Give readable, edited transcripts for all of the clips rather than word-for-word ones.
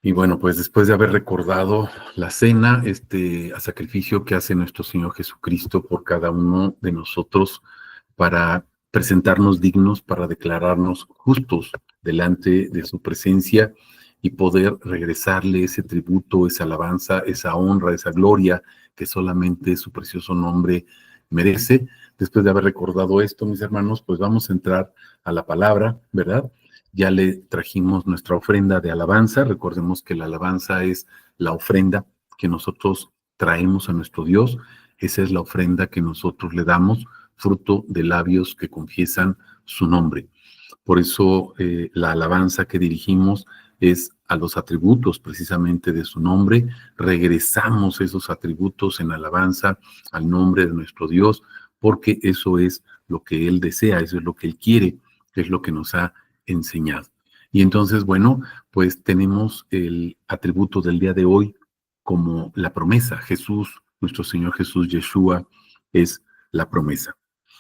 Y bueno, pues después de haber recordado la cena, sacrificio que hace nuestro Señor Jesucristo por cada uno de nosotros para presentarnos dignos, para declararnos justos delante de su presencia y poder regresarle ese tributo, esa alabanza, esa honra, esa gloria que solamente su precioso nombre merece. Después de haber recordado esto, mis hermanos, pues vamos a entrar a la palabra, ¿verdad? Ya le trajimos nuestra ofrenda de alabanza. Recordemos que la alabanza es la ofrenda que nosotros traemos a nuestro Dios. Esa es la ofrenda que nosotros le damos, fruto de labios que confiesan su nombre. Por eso la alabanza que dirigimos es a los atributos precisamente de su nombre. Regresamos esos atributos en alabanza al nombre de nuestro Dios, porque eso es lo que Él desea, eso es lo que Él quiere, es lo que nos ha enseñado. Y entonces, bueno, pues tenemos el atributo del día de hoy como la promesa. Jesús, nuestro Señor Jesús, Yeshua, es la promesa.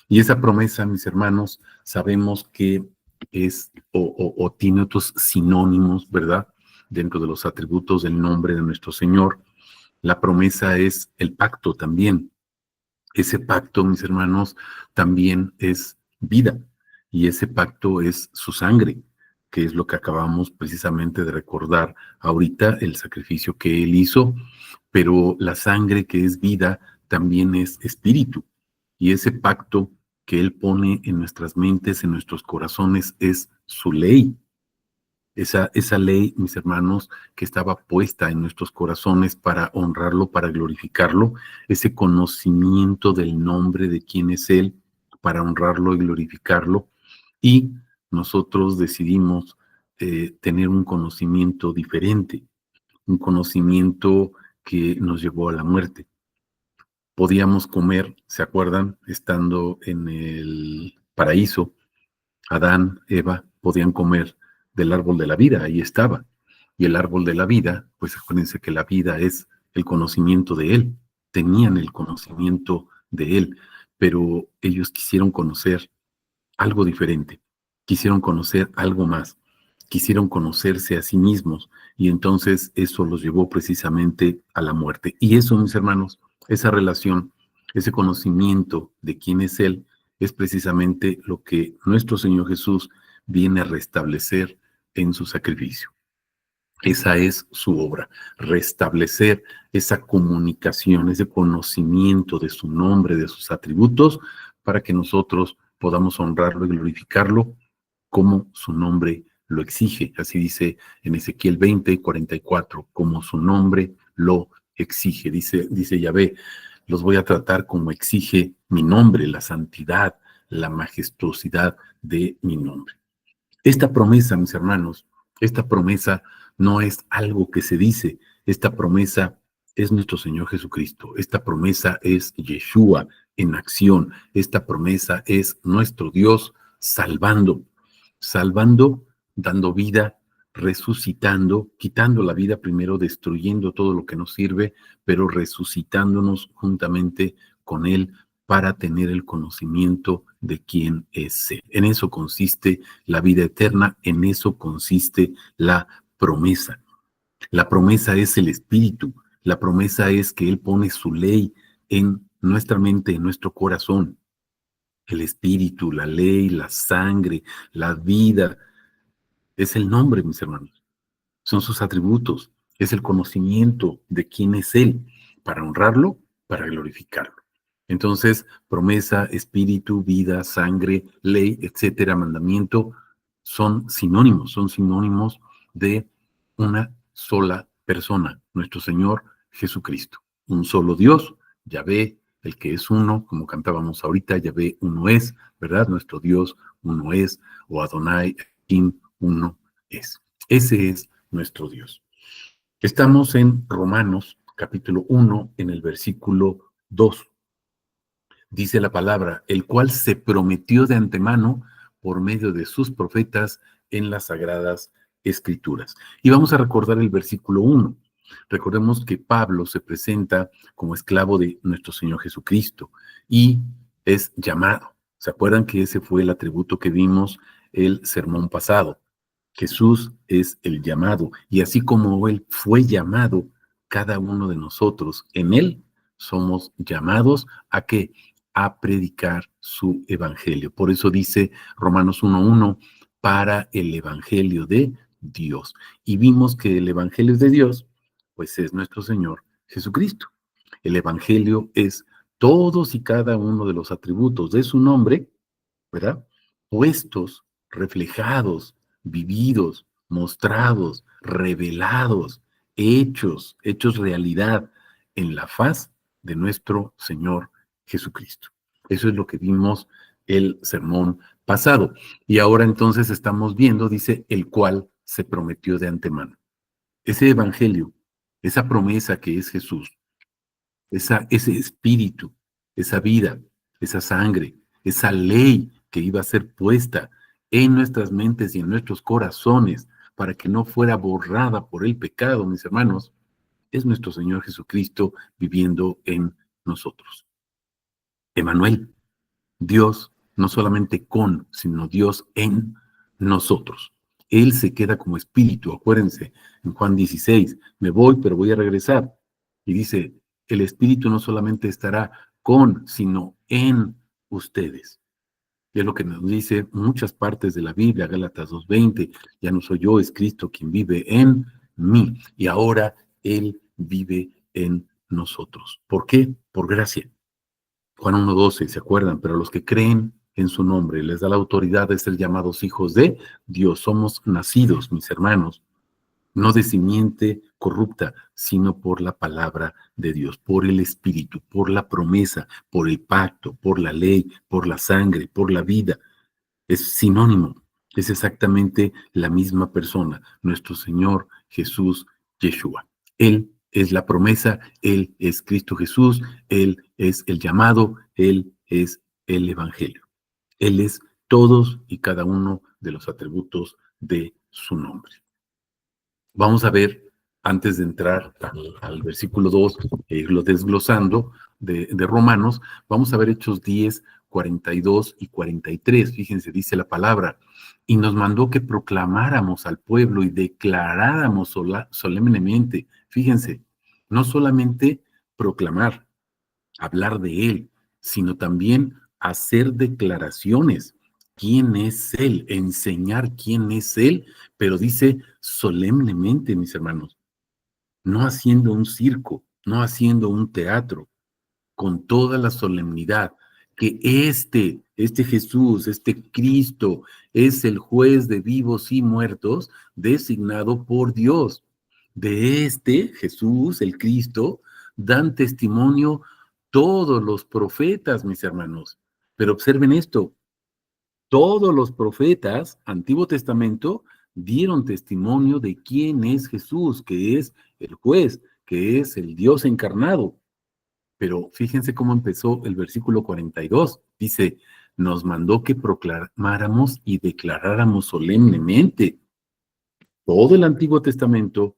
Y esa promesa, mis hermanos, sabemos que es o tiene otros sinónimos, ¿verdad? Dentro de los atributos del nombre de nuestro Señor. La promesa es el pacto también. Ese pacto, mis hermanos, también es vida. Y ese pacto es su sangre, que es lo que acabamos precisamente de recordar ahorita, el sacrificio que Él hizo. Pero la sangre que es vida también es espíritu. Y ese pacto que Él pone en nuestras mentes, en nuestros corazones, es su ley. Esa ley, mis hermanos, que estaba puesta en nuestros corazones para honrarlo, para glorificarlo, ese conocimiento del nombre de quién es Él, para honrarlo y glorificarlo. Y nosotros decidimos tener un conocimiento diferente, un conocimiento que nos llevó a la muerte. Podíamos comer, ¿se acuerdan? Estando en el paraíso, Adán, Eva, podían comer del árbol de la vida, ahí estaba. Y el árbol de la vida, pues acuérdense que la vida es el conocimiento de Él. Tenían el conocimiento de Él, pero ellos quisieron conocer algo diferente, quisieron conocer algo más, quisieron conocerse a sí mismos y entonces eso los llevó precisamente a la muerte. Y eso, mis hermanos, esa relación, ese conocimiento de quién es Él, es precisamente lo que nuestro Señor Jesús viene a restablecer en su sacrificio. Esa es su obra, restablecer esa comunicación, ese conocimiento de su nombre, de sus atributos, para que nosotros podamos honrarlo y glorificarlo como su nombre lo exige. Así dice en Ezequiel 20:44, como su nombre lo exige. Dice Yahvé, los voy a tratar como exige mi nombre, la santidad, la majestuosidad de mi nombre. Esta promesa, mis hermanos, esta promesa no es algo que se dice, esta promesa es nuestro Señor Jesucristo, esta promesa es Yeshua en acción, esta promesa es nuestro Dios salvando, dando vida, resucitando, quitando la vida primero, destruyendo todo lo que nos sirve, pero resucitándonos juntamente con Él para tener el conocimiento de quién es Él. En eso consiste la vida eterna, en eso consiste la promesa. La promesa es el Espíritu, la promesa es que Él pone su ley en nuestra mente, en nuestro corazón. El Espíritu, la ley, la sangre, la vida, es el nombre, mis hermanos. Son sus atributos, es el conocimiento de quién es Él, para honrarlo, para glorificarlo. Entonces, promesa, espíritu, vida, sangre, ley, etcétera, mandamiento, son sinónimos de una sola persona, nuestro Señor Jesucristo. Un solo Dios, Yahvé, el que es uno, como cantábamos ahorita, Yahvé uno es, ¿verdad? Nuestro Dios uno es, o Adonai, Elohim, uno es. Ese es nuestro Dios. Estamos en Romanos, capítulo 1, en el versículo 2. Dice la palabra, el cual se prometió de antemano por medio de sus profetas en las sagradas escrituras. Y vamos a recordar el versículo 1. Recordemos que Pablo se presenta como esclavo de nuestro Señor Jesucristo y es llamado. ¿Se acuerdan que ese fue el atributo que vimos el sermón pasado? Jesús es el llamado, y así como Él fue llamado, cada uno de nosotros en Él somos llamados a qué? A predicar su evangelio. Por eso dice Romanos 1:1, para el evangelio de Dios. Y vimos que el evangelio de Dios, pues es nuestro Señor Jesucristo. El evangelio es todos y cada uno de los atributos de su nombre, ¿verdad? Puestos, reflejados, vividos, mostrados, revelados, hechos realidad en la faz de nuestro Señor Jesucristo. Eso es lo que vimos el sermón pasado. Y ahora entonces estamos viendo, dice, el cual se prometió de antemano. Ese evangelio, esa promesa que es Jesús, ese espíritu, esa vida, esa sangre, esa ley que iba a ser puesta en nuestras mentes y en nuestros corazones para que no fuera borrada por el pecado, mis hermanos, es nuestro Señor Jesucristo viviendo en nosotros. Emanuel, Dios no solamente con, sino Dios en nosotros. Él se queda como espíritu, acuérdense, en Juan 16, me voy, pero voy a regresar. Y dice, el espíritu no solamente estará con, sino en ustedes. Y es lo que nos dice muchas partes de la Biblia, Gálatas 2:20, ya no soy yo, es Cristo quien vive en mí. Y ahora Él vive en nosotros. ¿Por qué? Por gracia. Juan 1:12, ¿se acuerdan? Pero los que creen en su nombre les da la autoridad de ser llamados hijos de Dios. Somos nacidos, mis hermanos, no de simiente corrupta, sino por la palabra de Dios, por el Espíritu, por la promesa, por el pacto, por la ley, por la sangre, por la vida. Es sinónimo, es exactamente la misma persona, nuestro Señor Jesús Yeshua. Él es la promesa, Él es Cristo Jesús, Él es el llamado, Él es el Evangelio. Él es todos y cada uno de los atributos de su nombre. Vamos a ver, antes de entrar al versículo 2, lo desglosando de Romanos, vamos a ver Hechos 10, 42 y 43. Fíjense, dice la palabra, y nos mandó que proclamáramos al pueblo y declaráramos solemnemente. Fíjense, no solamente proclamar, hablar de Él, sino también hacer declaraciones. ¿Quién es Él? Enseñar quién es Él, pero dice solemnemente, mis hermanos, no haciendo un circo, no haciendo un teatro, con toda la solemnidad, que este Jesús, este Cristo, es el juez de vivos y muertos, designado por Dios. De este Jesús, el Cristo, dan testimonio todos los profetas, mis hermanos. Pero observen esto, todos los profetas, Antiguo Testamento, dieron testimonio de quién es Jesús, que es el juez, que es el Dios encarnado. Pero fíjense cómo empezó el versículo 42. Dice, nos mandó que proclamáramos y declaráramos solemnemente todo el Antiguo Testamento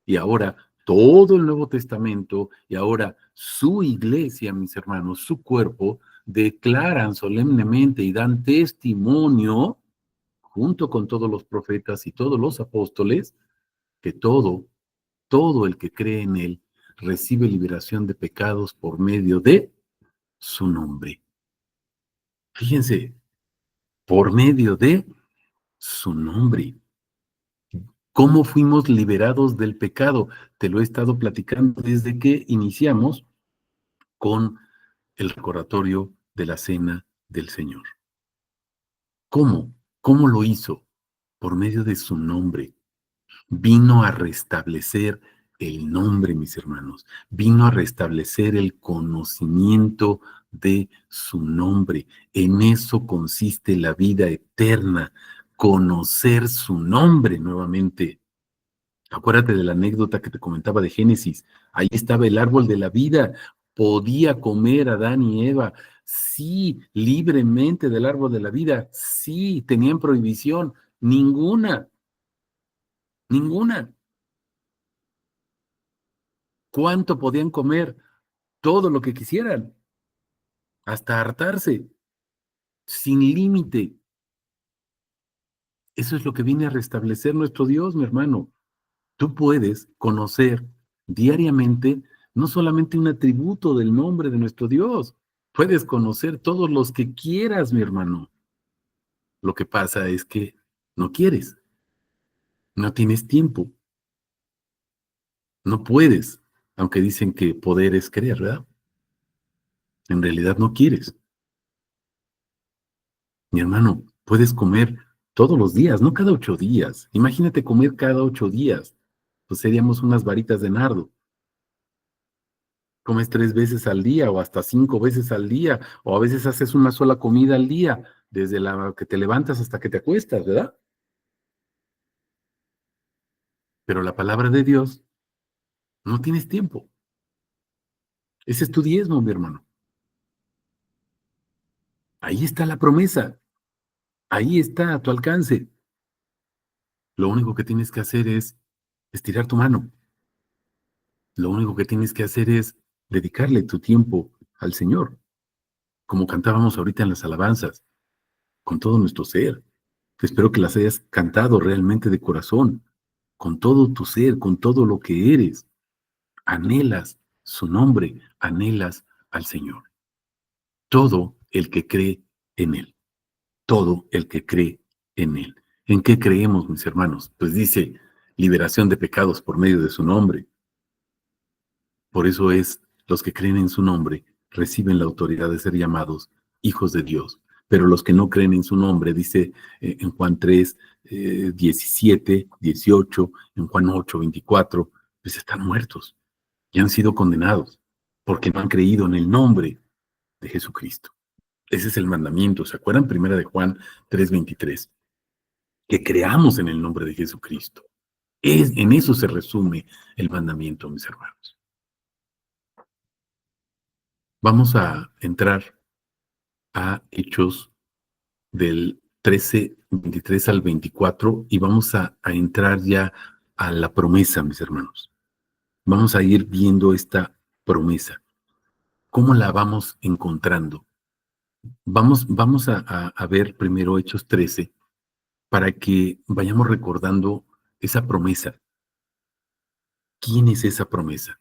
y ahora todo el Nuevo Testamento y ahora su iglesia, mis hermanos, su cuerpo, declaran solemnemente y dan testimonio junto con todos los profetas y todos los apóstoles que todo el que cree en él recibe liberación de pecados por medio de su nombre. Fíjense, por medio de su nombre. ¿Cómo fuimos liberados del pecado? Te lo he estado platicando desde que iniciamos con el recordatorio de la cena del Señor. ¿Cómo? ¿Cómo lo hizo? Por medio de su nombre. Vino a restablecer el nombre, mis hermanos. Vino a restablecer el conocimiento de su nombre. En eso consiste la vida eterna, conocer su nombre nuevamente. Acuérdate de la anécdota que te comentaba de Génesis. Ahí estaba el árbol de la vida. Podía comer Adán y Eva, sí, libremente del árbol de la vida. Sí, tenían prohibición. Ninguna, ninguna. ¿Cuánto podían comer? Todo lo que quisieran, hasta hartarse, sin límite. Eso es lo que viene a restablecer nuestro Dios, mi hermano. Tú puedes conocer diariamente no solamente un atributo del nombre de nuestro Dios, puedes conocer todos los que quieras, mi hermano. Lo que pasa es que no quieres, no tienes tiempo, no puedes, aunque dicen que poder es querer, ¿verdad? En realidad no quieres. Mi hermano, puedes comer todos los días, no cada 8 días. Imagínate comer cada 8 días. Pues seríamos unas varitas de nardo. Comes 3 veces al día o hasta 5 veces al día, o a veces haces una sola comida al día, desde la que te levantas hasta que te acuestas, ¿verdad? Pero la palabra de Dios, no tienes tiempo. Ese es tu diezmo, mi hermano. Ahí está la promesa. Ahí está a tu alcance. Lo único que tienes que hacer es estirar tu mano. Lo único que tienes que hacer es dedicarle tu tiempo al Señor, como cantábamos ahorita en las alabanzas, con todo nuestro ser. Espero que las hayas cantado realmente de corazón, con todo tu ser, con todo lo que eres. Anhelas su nombre, anhelas al Señor. Todo el que cree en Él, todo el que cree en Él. ¿En qué creemos, mis hermanos? Pues dice, liberación de pecados por medio de su nombre. Por eso es, los que creen en su nombre reciben la autoridad de ser llamados hijos de Dios. Pero los que no creen en su nombre, dice en Juan 3, 17, 18, en Juan 8, 24, pues están muertos y han sido condenados porque no han creído en el nombre de Jesucristo. Ese es el mandamiento. ¿Se acuerdan? Primera de Juan 3, 23. Que creamos en el nombre de Jesucristo. En eso se resume el mandamiento, mis hermanos. Vamos a entrar a Hechos del 13, 23 al 24 y vamos a entrar ya a la promesa, mis hermanos. Vamos a ir viendo esta promesa. ¿Cómo la vamos encontrando? Vamos a ver primero Hechos 13 para que vayamos recordando esa promesa. ¿Quién es esa promesa?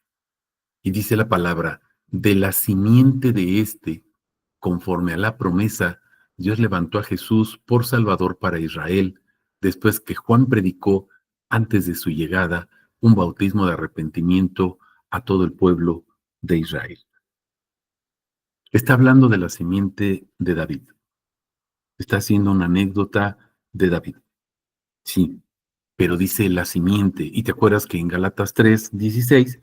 Y dice la palabra, de la simiente de éste, conforme a la promesa, Dios levantó a Jesús por Salvador para Israel, después que Juan predicó, antes de su llegada, un bautismo de arrepentimiento a todo el pueblo de Israel. Está hablando de la simiente de David. Está haciendo una anécdota de David. Sí, pero dice la simiente. Y te acuerdas que en Galatas 3, 16,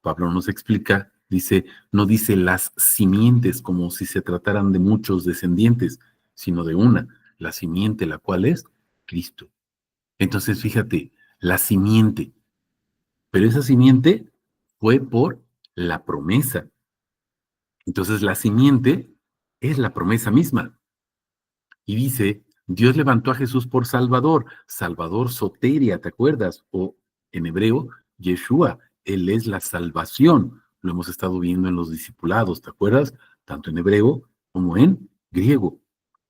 Pablo nos explica, dice, no dice las simientes como si se trataran de muchos descendientes, sino de una, la simiente, la cual es Cristo. Entonces, fíjate, la simiente, pero esa simiente fue por la promesa. Entonces, la simiente es la promesa misma. Y dice, Dios levantó a Jesús por Salvador, Salvador soteria, ¿te acuerdas? O en hebreo, Yeshua, Él es la salvación. Lo hemos estado viendo en los discipulados, ¿te acuerdas? Tanto en hebreo como en griego.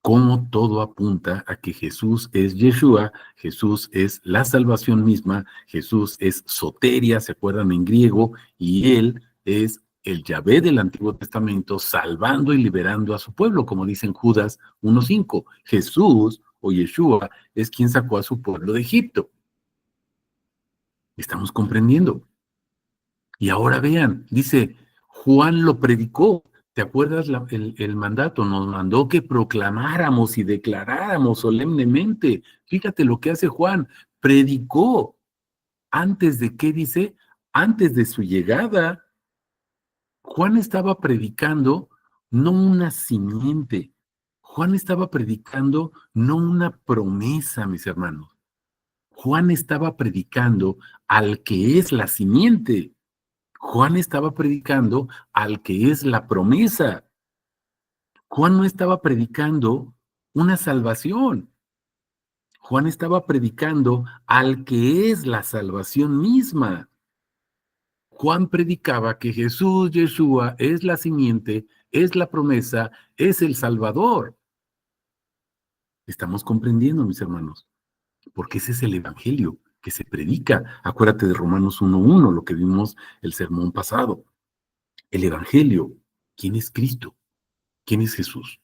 Como todo apunta a que Jesús es Yeshua, Jesús es la salvación misma, Jesús es soteria, ¿se acuerdan en griego? Y Él es el Yahvé del Antiguo Testamento, salvando y liberando a su pueblo, como dicen Judas 1:5. Jesús o Yeshua es quien sacó a su pueblo de Egipto. Estamos comprendiendo. Y ahora vean, dice, Juan lo predicó. ¿Te acuerdas el mandato? Nos mandó que proclamáramos y declaráramos solemnemente. Fíjate lo que hace Juan. Predicó. ¿Antes de qué dice? Antes de su llegada. Juan estaba predicando no una simiente. Juan estaba predicando no una promesa, mis hermanos. Juan estaba predicando al que es la simiente. Juan estaba predicando al que es la promesa. Juan no estaba predicando una salvación. Juan estaba predicando al que es la salvación misma. Juan predicaba que Jesús, Yeshua, es la simiente, es la promesa, es el Salvador. Estamos comprendiendo, mis hermanos. porque ese es el evangelio que se predica. Acuérdate de Romanos 1:1, lo que vimos el sermón pasado. El evangelio. ¿Quién es Cristo? ¿Quién es Jesús?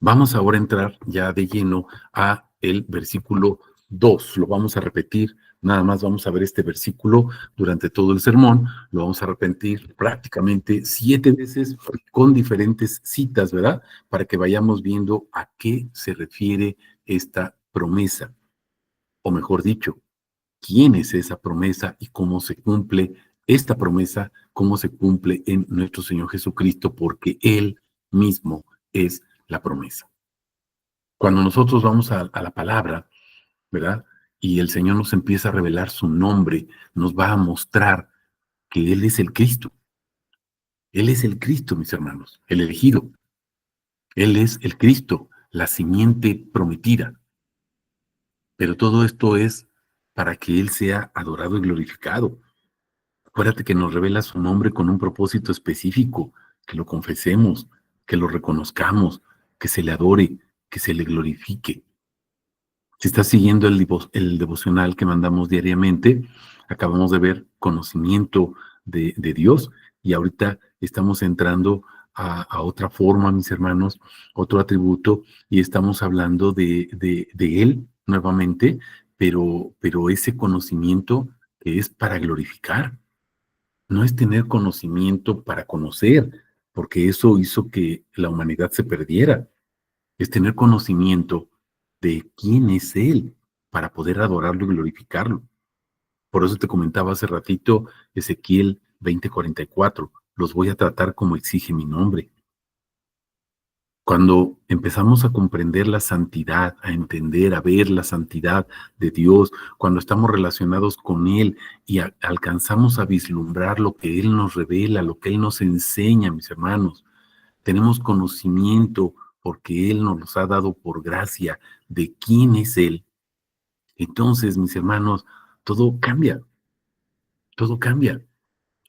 Vamos ahora a entrar ya de lleno a el versículo 2. Lo vamos a repetir, nada más vamos a ver este versículo durante todo el sermón. Lo vamos a repetir prácticamente 7 veces con diferentes citas, ¿verdad? Para que vayamos viendo a qué se refiere esta promesa. O mejor dicho, quién es esa promesa y cómo se cumple esta promesa, cómo se cumple en nuestro Señor Jesucristo, porque Él mismo es la promesa. Cuando nosotros vamos a la palabra, ¿verdad? Y el Señor nos empieza a revelar su nombre, nos va a mostrar que Él es el Cristo. Él es el Cristo, mis hermanos, el elegido. Él es el Cristo, la simiente prometida. Pero todo esto es para que Él sea adorado y glorificado. Acuérdate que nos revela su nombre con un propósito específico, que lo confesemos, que lo reconozcamos, que se le adore, que se le glorifique. Si estás siguiendo el devocional que mandamos diariamente, acabamos de ver conocimiento de Dios y ahorita estamos entrando a otra forma, mis hermanos, otro atributo, y estamos hablando de Él nuevamente, pero ese conocimiento que es para glorificar, no es tener conocimiento para conocer, porque eso hizo que la humanidad se perdiera. Es tener conocimiento de quién es Él para poder adorarlo y glorificarlo. Por eso te comentaba hace ratito Ezequiel 20:44, los voy a tratar como exige mi nombre. Cuando empezamos a comprender la santidad, a entender, a ver la santidad de Dios, cuando estamos relacionados con Él y alcanzamos a vislumbrar lo que Él nos revela, lo que Él nos enseña, mis hermanos, tenemos conocimiento porque Él nos los ha dado por gracia de quién es Él. Entonces, mis hermanos, todo cambia, todo cambia.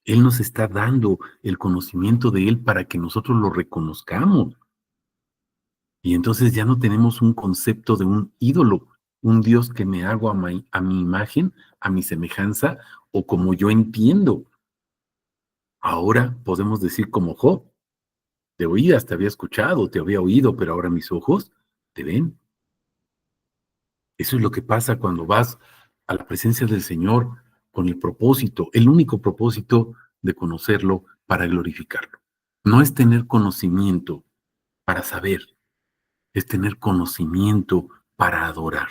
Él nos está dando el conocimiento de Él para que nosotros lo reconozcamos. Y entonces ya no tenemos un concepto de un ídolo, un Dios que me hago a mi imagen, a mi semejanza o como yo entiendo. Ahora podemos decir como Job, de oídas te había escuchado, te había oído, pero ahora mis ojos te ven. Eso es lo que pasa cuando vas a la presencia del Señor con el propósito, el único propósito de conocerlo para glorificarlo. No es tener conocimiento para saber, es tener conocimiento para adorar.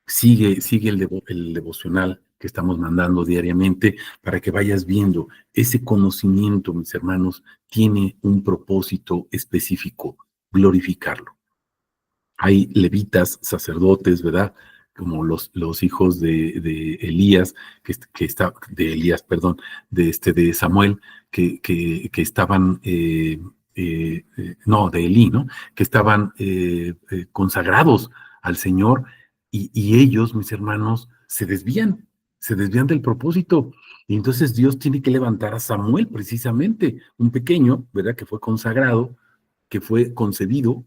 Sigue el devocional que estamos mandando diariamente para que vayas viendo. Ese conocimiento, mis hermanos, tiene un propósito específico, glorificarlo. Hay levitas, sacerdotes, ¿verdad? Como los hijos de Elías, de Elías, perdón, de Samuel, que estaban, no, de Elí, ¿no? Que estaban consagrados al Señor y ellos, mis hermanos, se desvían del propósito. Y entonces Dios tiene que levantar a Samuel, precisamente, un pequeño, ¿verdad? Que fue consagrado, que fue concebido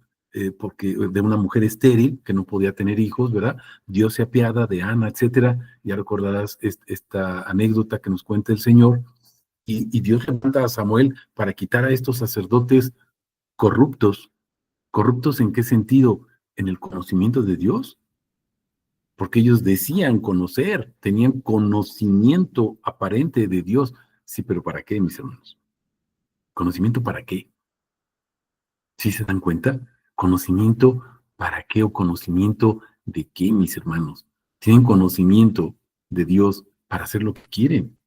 porque de una mujer estéril que no podía tener hijos, ¿verdad? Dios se apiada de Ana, etcétera. Ya recordarás esta anécdota que nos cuenta el Señor. Y Dios levanta a Samuel para quitar a estos sacerdotes corruptos. ¿Corruptos en qué sentido? En el conocimiento de Dios. Porque ellos decían conocer, tenían conocimiento aparente de Dios. Sí, pero ¿para qué, mis hermanos? ¿Conocimiento para qué? ¿Sí se dan cuenta? ¿Conocimiento para qué o conocimiento de qué, mis hermanos? Tienen conocimiento de Dios para hacer lo que quieren.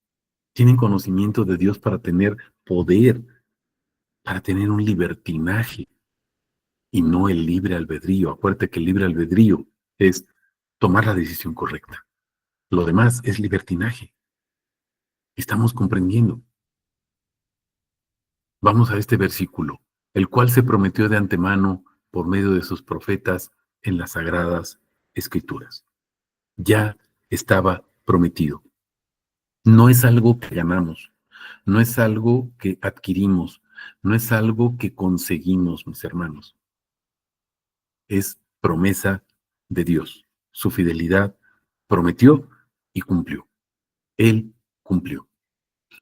Tienen conocimiento de Dios para tener poder, para tener un libertinaje y no el libre albedrío. Acuérdate que el libre albedrío es tomar la decisión correcta. Lo demás es libertinaje. Estamos comprendiendo. Vamos a este versículo, el cual se prometió de antemano por medio de sus profetas en las sagradas escrituras. Ya estaba prometido. No es algo que ganamos, no es algo que adquirimos, no es algo que conseguimos, mis hermanos. Es promesa de Dios. Su fidelidad prometió y cumplió. Él cumplió.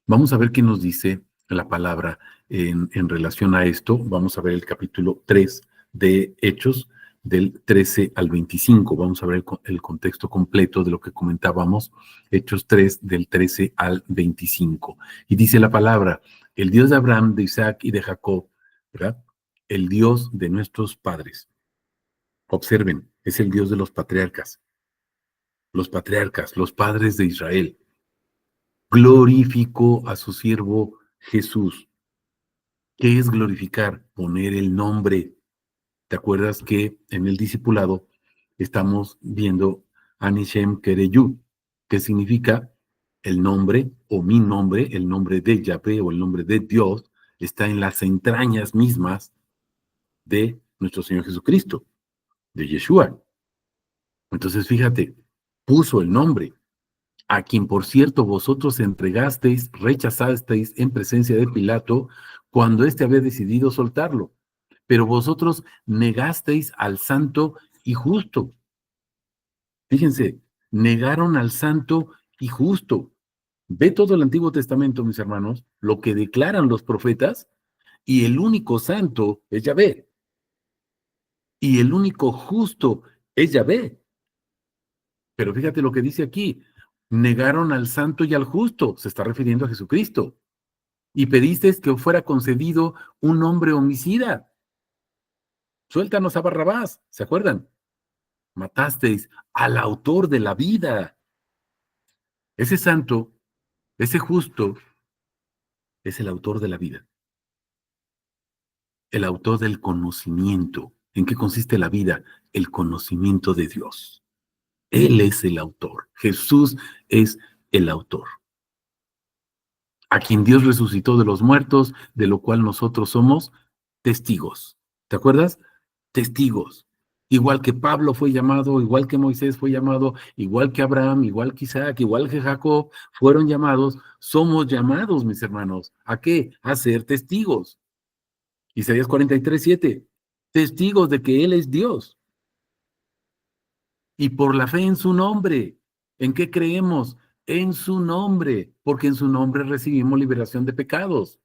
Vamos a ver qué nos dice la palabra en relación a esto. Vamos a ver el capítulo 3 de Hechos, del 13 al 25. Vamos a ver el contexto completo de lo que comentábamos. Hechos 3, del 13 al 25. Y dice la palabra, el Dios de Abraham, de Isaac y de Jacob, ¿verdad? El Dios de nuestros padres. Observen, es el Dios de los patriarcas, los padres de Israel. Glorificó a su siervo Jesús. ¿Qué es glorificar? Poner el nombre. ¿Te acuerdas que en el discipulado estamos viendo Anishem Kereyu, que significa el nombre o mi nombre, el nombre de Yahvé o el nombre de Dios, está en las entrañas mismas de nuestro Señor Jesucristo, de Yeshua. Entonces, fíjate, puso el nombre, a quien por cierto vosotros entregasteis, rechazasteis en presencia de Pilato, cuando éste había decidido soltarlo. Pero vosotros negasteis al santo y justo. Fíjense, negaron al santo y justo. Ve todo el Antiguo Testamento, mis hermanos, lo que declaran los profetas, y el único santo es Yahvé. Y el único justo es Yahvé. Pero fíjate lo que dice aquí, negaron al santo y al justo, se está refiriendo a Jesucristo, y pedisteis que os fuera concedido un hombre homicida. Suéltanos a Barrabás, ¿se acuerdan? Matasteis al autor de la vida. Ese santo, ese justo, es el autor de la vida, el autor del conocimiento. ¿En qué consiste la vida? El conocimiento de Dios. Él es el autor. Jesús es el autor. A quien Dios resucitó de los muertos, de lo cual nosotros somos testigos. ¿Te acuerdas? Testigos. Igual que Pablo fue llamado, igual que Moisés fue llamado, igual que Abraham, igual que Isaac, igual que Jacob, fueron llamados, somos llamados, mis hermanos. ¿A qué? A ser testigos. Isaías 43:7. Testigos de que Él es Dios. Y por la fe en su nombre. ¿En qué creemos? En su nombre, porque en su nombre recibimos liberación de pecados.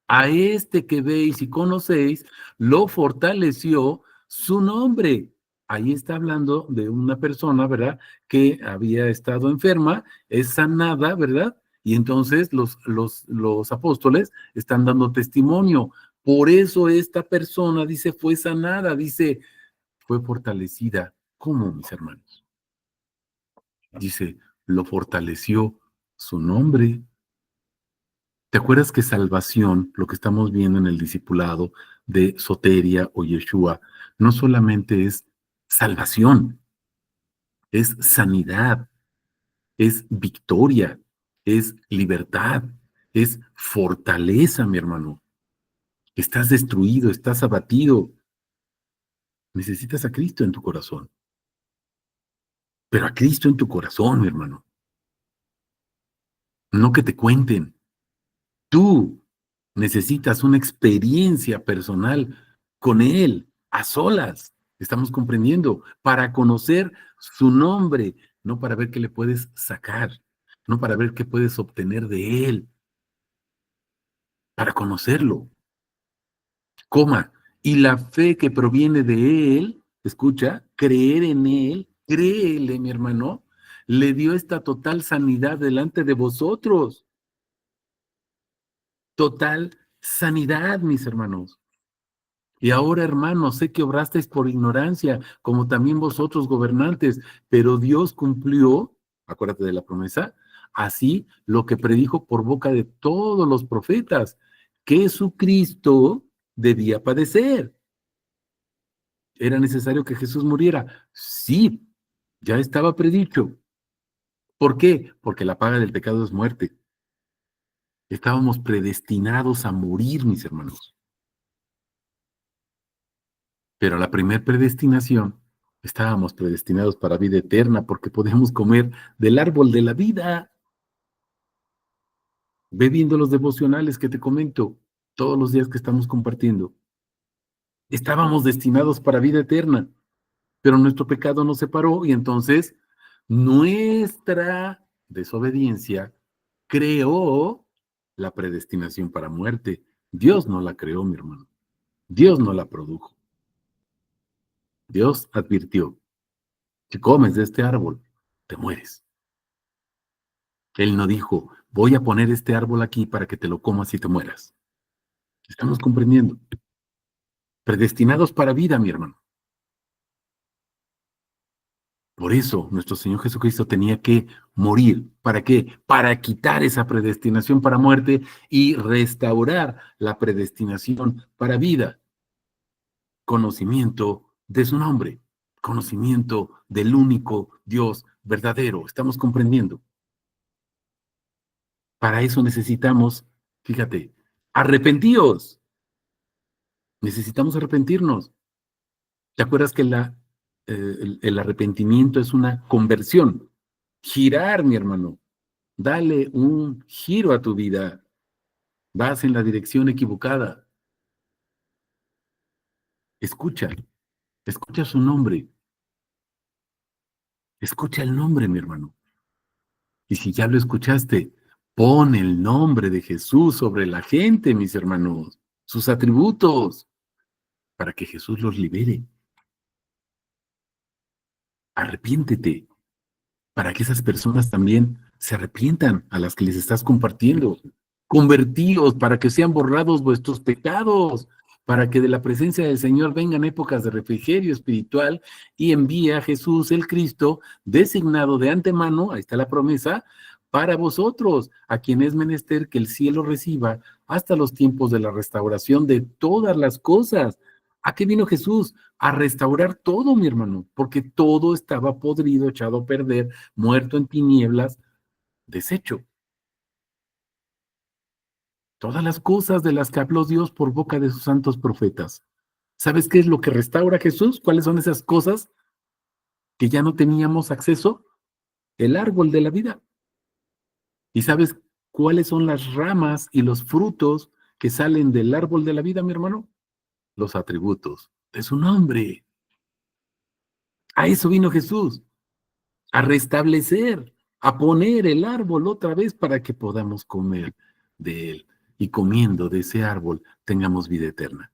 A este que veis y conocéis, lo fortaleció su nombre. Ahí está hablando de una persona, ¿verdad? Que había estado enferma, es sanada, ¿verdad? Y entonces los apóstoles están dando testimonio. Por eso esta persona, dice, fue sanada, dice, fue fortalecida. ¿Cómo, mis hermanos? Dice, lo fortaleció su nombre. ¿Te acuerdas que salvación, lo que estamos viendo en el discipulado de Soteria o Yeshua, no solamente es salvación, es sanidad, es victoria, es libertad, es fortaleza, mi hermano? Estás destruido, estás abatido. Necesitas a Cristo en tu corazón. Pero a Cristo en tu corazón, mi hermano. No que te cuenten. Tú necesitas una experiencia personal con Él, a solas. Estamos comprendiendo, para conocer su nombre, no para ver qué le puedes sacar, no para ver qué puedes obtener de Él, para conocerlo. Coma. Y la fe que proviene de Él, escucha, creer en Él, créele, mi hermano, le dio esta total sanidad delante de vosotros. Total sanidad, mis hermanos. Y ahora, hermanos, sé que obrasteis por ignorancia, como también vosotros gobernantes, pero Dios cumplió, acuérdate de la promesa, así lo que predijo por boca de todos los profetas, que Jesucristo debía padecer. ¿Era necesario que Jesús muriera? Sí, ya estaba predicho. ¿Por qué? Porque la paga del pecado es muerte. Estábamos predestinados a morir, mis hermanos. Pero la primer predestinación, estábamos predestinados para vida eterna porque podemos comer del árbol de la vida. Ve viendo los devocionales que te comento todos los días que estamos compartiendo. Estábamos destinados para vida eterna. pero nuestro pecado nos separó y entonces nuestra desobediencia creó la predestinación para muerte. Dios no la creó, mi hermano. Dios no la produjo. Dios advirtió, si comes de este árbol, te mueres. Él no dijo, voy a poner este árbol aquí para que te lo comas y te mueras. Estamos comprendiendo. Predestinados para vida, mi hermano. Por eso nuestro Señor Jesucristo tenía que morir. ¿Para qué? Para quitar esa predestinación para muerte y restaurar la predestinación para vida. Conocimiento de su nombre, conocimiento del único Dios verdadero. ¿Estamos comprendiendo? Para eso necesitamos, fíjate, arrepentíos. Necesitamos arrepentirnos. ¿Te acuerdas que el arrepentimiento es una conversión? Girar, mi hermano. Dale un giro a tu vida. Vas en la dirección equivocada. Escucha, escucha su nombre. Escucha el nombre, mi hermano. Y si ya lo escuchaste, pon el nombre de Jesús sobre la gente, mis hermanos, sus atributos, para que Jesús los libere. Arrepiéntete, para que esas personas también se arrepientan a las que les estás compartiendo. Convertíos para que sean borrados vuestros pecados, para que de la presencia del Señor vengan épocas de refrigerio espiritual y envía a Jesús el Cristo designado de antemano, ahí está la promesa, para vosotros, a quien es menester que el cielo reciba hasta los tiempos de la restauración de todas las cosas. ¿A qué vino Jesús? A restaurar todo, mi hermano, porque todo estaba podrido, echado a perder, muerto en tinieblas, deshecho. Todas las cosas de las que habló Dios por boca de sus santos profetas. ¿Sabes qué es lo que restaura Jesús? ¿Cuáles son esas cosas que ya no teníamos acceso? El árbol de la vida. ¿Y sabes cuáles son las ramas y los frutos que salen del árbol de la vida, mi hermano? Los atributos de su nombre. A eso vino Jesús, a restablecer, a poner el árbol otra vez para que podamos comer de él. Y comiendo de ese árbol tengamos vida eterna.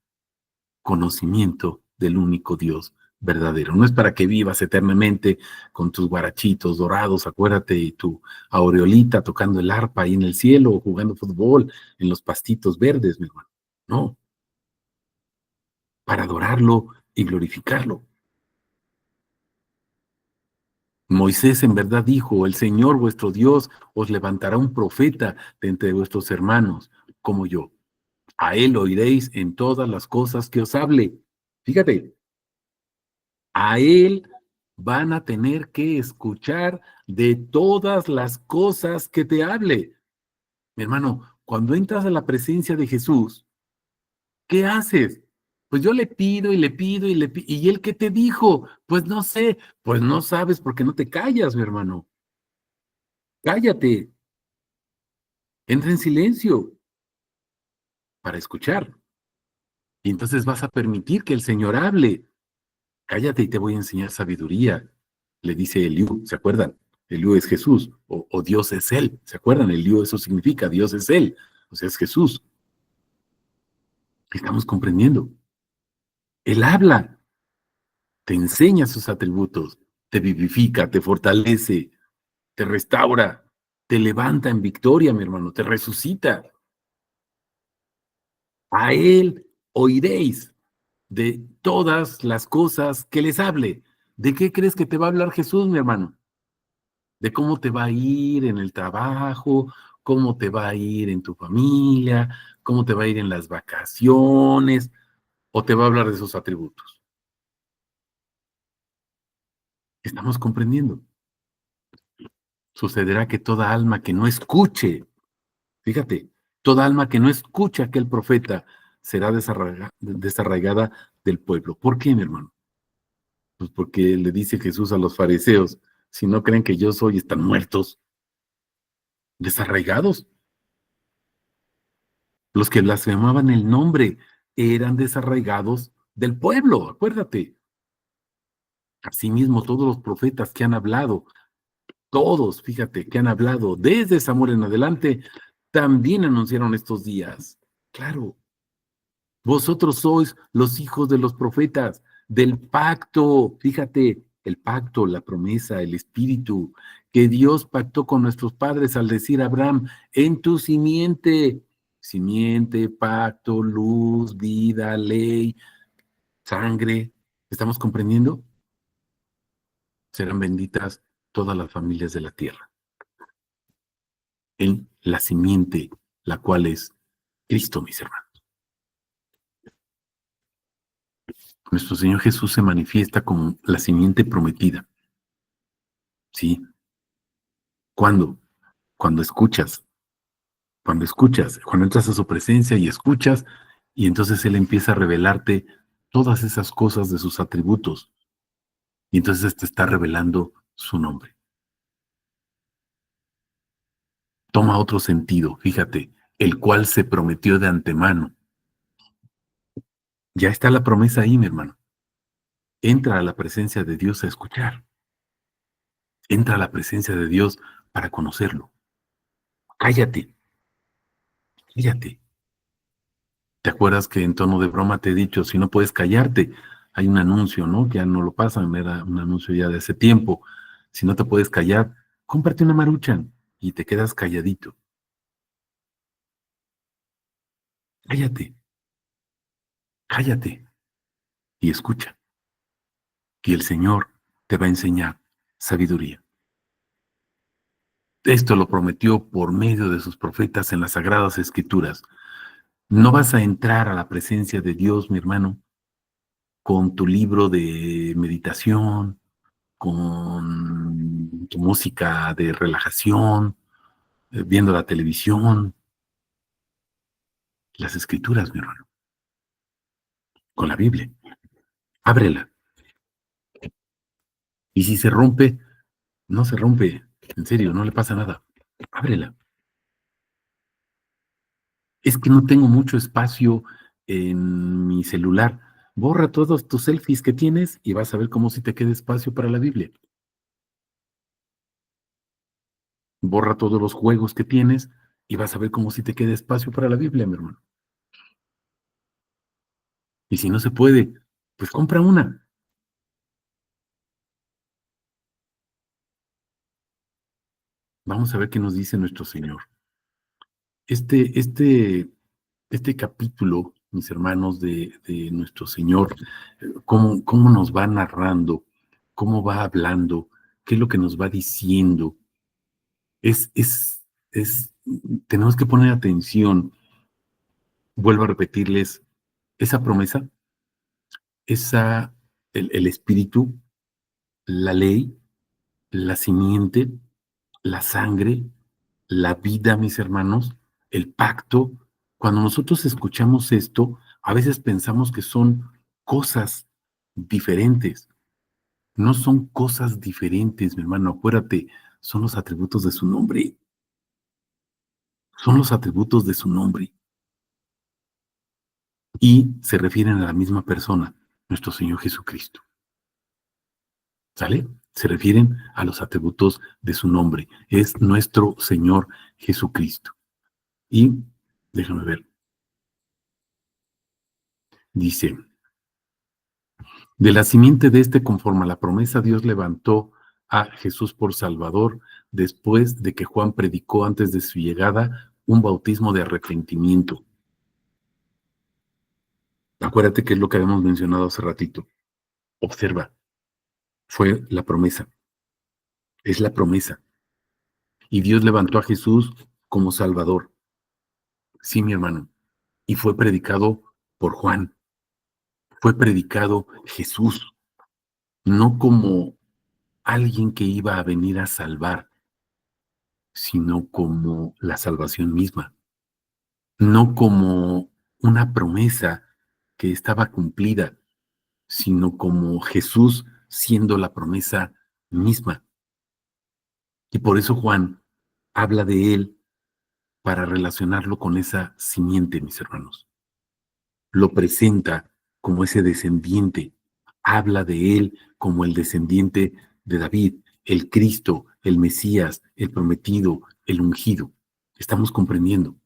Conocimiento del único Dios verdadero. No es para que vivas eternamente con tus guarachitos dorados, acuérdate, y tu aureolita tocando el arpa ahí en el cielo o jugando fútbol en los pastitos verdes, mi hermano. No, para adorarlo y glorificarlo. Moisés en verdad dijo, el Señor vuestro Dios os levantará un profeta de entre vuestros hermanos, como yo. A él oiréis en todas las cosas que os hable. Fíjate, a él van a tener que escuchar de todas las cosas que te hable. Mi hermano, cuando entras a la presencia de Jesús, ¿qué haces? Pues yo le pido y le pido y le pido. ¿Y él qué te dijo? Pues no sé. Pues no sabes porque no te callas, mi hermano. Cállate. Entra en silencio para escuchar. Y entonces vas a permitir que el Señor hable. Cállate y te voy a enseñar sabiduría, le dice Eliú, ¿se acuerdan? Eliú es Jesús, o Dios es Él, ¿se acuerdan? Eliú, eso significa Dios es Él, o sea, es Jesús. Estamos comprendiendo. Él habla, te enseña sus atributos, te vivifica, te fortalece, te restaura, te levanta en victoria, mi hermano, te resucita. A Él oiréis de todas las cosas que les hable. ¿De qué crees que te va a hablar Jesús, mi hermano? De cómo te va a ir en el trabajo, cómo te va a ir en tu familia, cómo te va a ir en las vacaciones, o te va a hablar de esos atributos. Estamos comprendiendo. Sucederá que toda alma que no escuche, fíjate, toda alma que no escuche a aquel profeta será desarraigada del pueblo. ¿Por qué, mi hermano? Pues porque le dice Jesús a los fariseos, si no creen que yo soy, están muertos, desarraigados. Los que blasfemaban el nombre eran desarraigados del pueblo, acuérdate. Asimismo, todos los profetas que han hablado, todos, fíjate, que han hablado desde Samuel en adelante, también anunciaron estos días. Claro, vosotros sois los hijos de los profetas, del pacto, fíjate, el pacto, la promesa, el espíritu que Dios pactó con nuestros padres al decir a Abraham, en tu simiente, simiente, pacto, luz, vida, ley, sangre. ¿Estamos comprendiendo? Serán benditas todas las familias de la tierra. En la simiente, la cual es Cristo, mis hermanos. Nuestro Señor Jesús se manifiesta como la simiente prometida. ¿Sí? ¿Cuándo? Cuando escuchas, cuando entras a su presencia y escuchas, y entonces Él empieza a revelarte todas esas cosas de sus atributos, y entonces te está revelando su nombre. Toma otro sentido, fíjate, el cual se prometió de antemano. Ya está la promesa ahí, mi hermano. Entra a la presencia de Dios a escuchar. Entra a la presencia de Dios para conocerlo. Cállate, cállate. ¿Te acuerdas que en tono de broma te he dicho, si no puedes callarte, hay un anuncio, ¿no? Que ya no lo pasan, era un anuncio ya de hace tiempo. Si no te puedes callar, cómprate una Maruchan y te quedas calladito. Cállate, cállate y escucha. Y el Señor te va a enseñar sabiduría. Esto lo prometió por medio de sus profetas en las Sagradas Escrituras. No vas a entrar a la presencia de Dios, mi hermano, con tu libro de meditación, con tu música de relajación, viendo la televisión, las escrituras, mi hermano, con la Biblia. Ábrela. Y si se rompe, no se rompe. En serio, no le pasa nada. Ábrela. Es que no tengo mucho espacio en mi celular. Borra todos tus selfies que tienes y vas a ver cómo si te queda espacio para la Biblia. Borra todos los juegos que tienes y vas a ver cómo si te queda espacio para la Biblia, mi hermano. Y si no se puede, pues compra una. Vamos a ver qué nos dice nuestro Señor. Este, este, este capítulo, mis hermanos, de nuestro Señor, cómo nos va narrando, cómo va hablando, qué es lo que nos va diciendo. Es, es, es, tenemos que poner atención. Vuelvo a repetirles, esa promesa, esa, el espíritu, la ley, la simiente, la sangre, la vida, mis hermanos, el pacto. Cuando nosotros escuchamos esto, a veces pensamos que son cosas diferentes. No son cosas diferentes, mi hermano. Acuérdate, son los atributos de su nombre. Son los atributos de su nombre. Y se refieren a la misma persona, nuestro Señor Jesucristo. ¿Sale? Se refieren a los atributos de su nombre. Es nuestro Señor Jesucristo. Y déjame ver. Dice, de la simiente de este, conforme a la promesa, Dios levantó a Jesús por Salvador después de que Juan predicó antes de su llegada un bautismo de arrepentimiento. Acuérdate que es lo que habíamos mencionado hace ratito. Observa, fue la promesa, es la promesa. Y Dios levantó a Jesús como Salvador. Sí, mi hermano. Y fue predicado por Juan. Fue predicado Jesús, no como alguien que iba a venir a salvar, sino como la salvación misma, no como una promesa que estaba cumplida, sino como Jesús siendo la promesa misma. Y por eso Juan habla de él para relacionarlo con esa simiente, mis hermanos. Lo presenta como ese descendiente. habla de él como el descendiente de David, el Cristo, el Mesías, el prometido, el ungido. Estamos comprendiendo.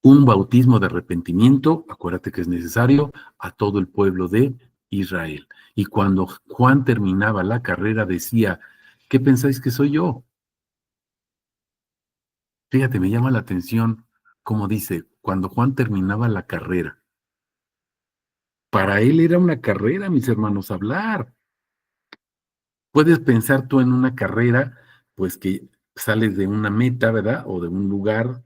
Un bautismo de arrepentimiento, acuérdate que es necesario, a todo el pueblo de Israel. Y cuando Juan terminaba la carrera decía, ¿qué pensáis que soy yo? Fíjate, me llama la atención como dice, cuando Juan terminaba la carrera, para él era una carrera, mis hermanos, hablar. Puedes pensar tú en una carrera, pues que sales de una meta, ¿verdad? O de un lugar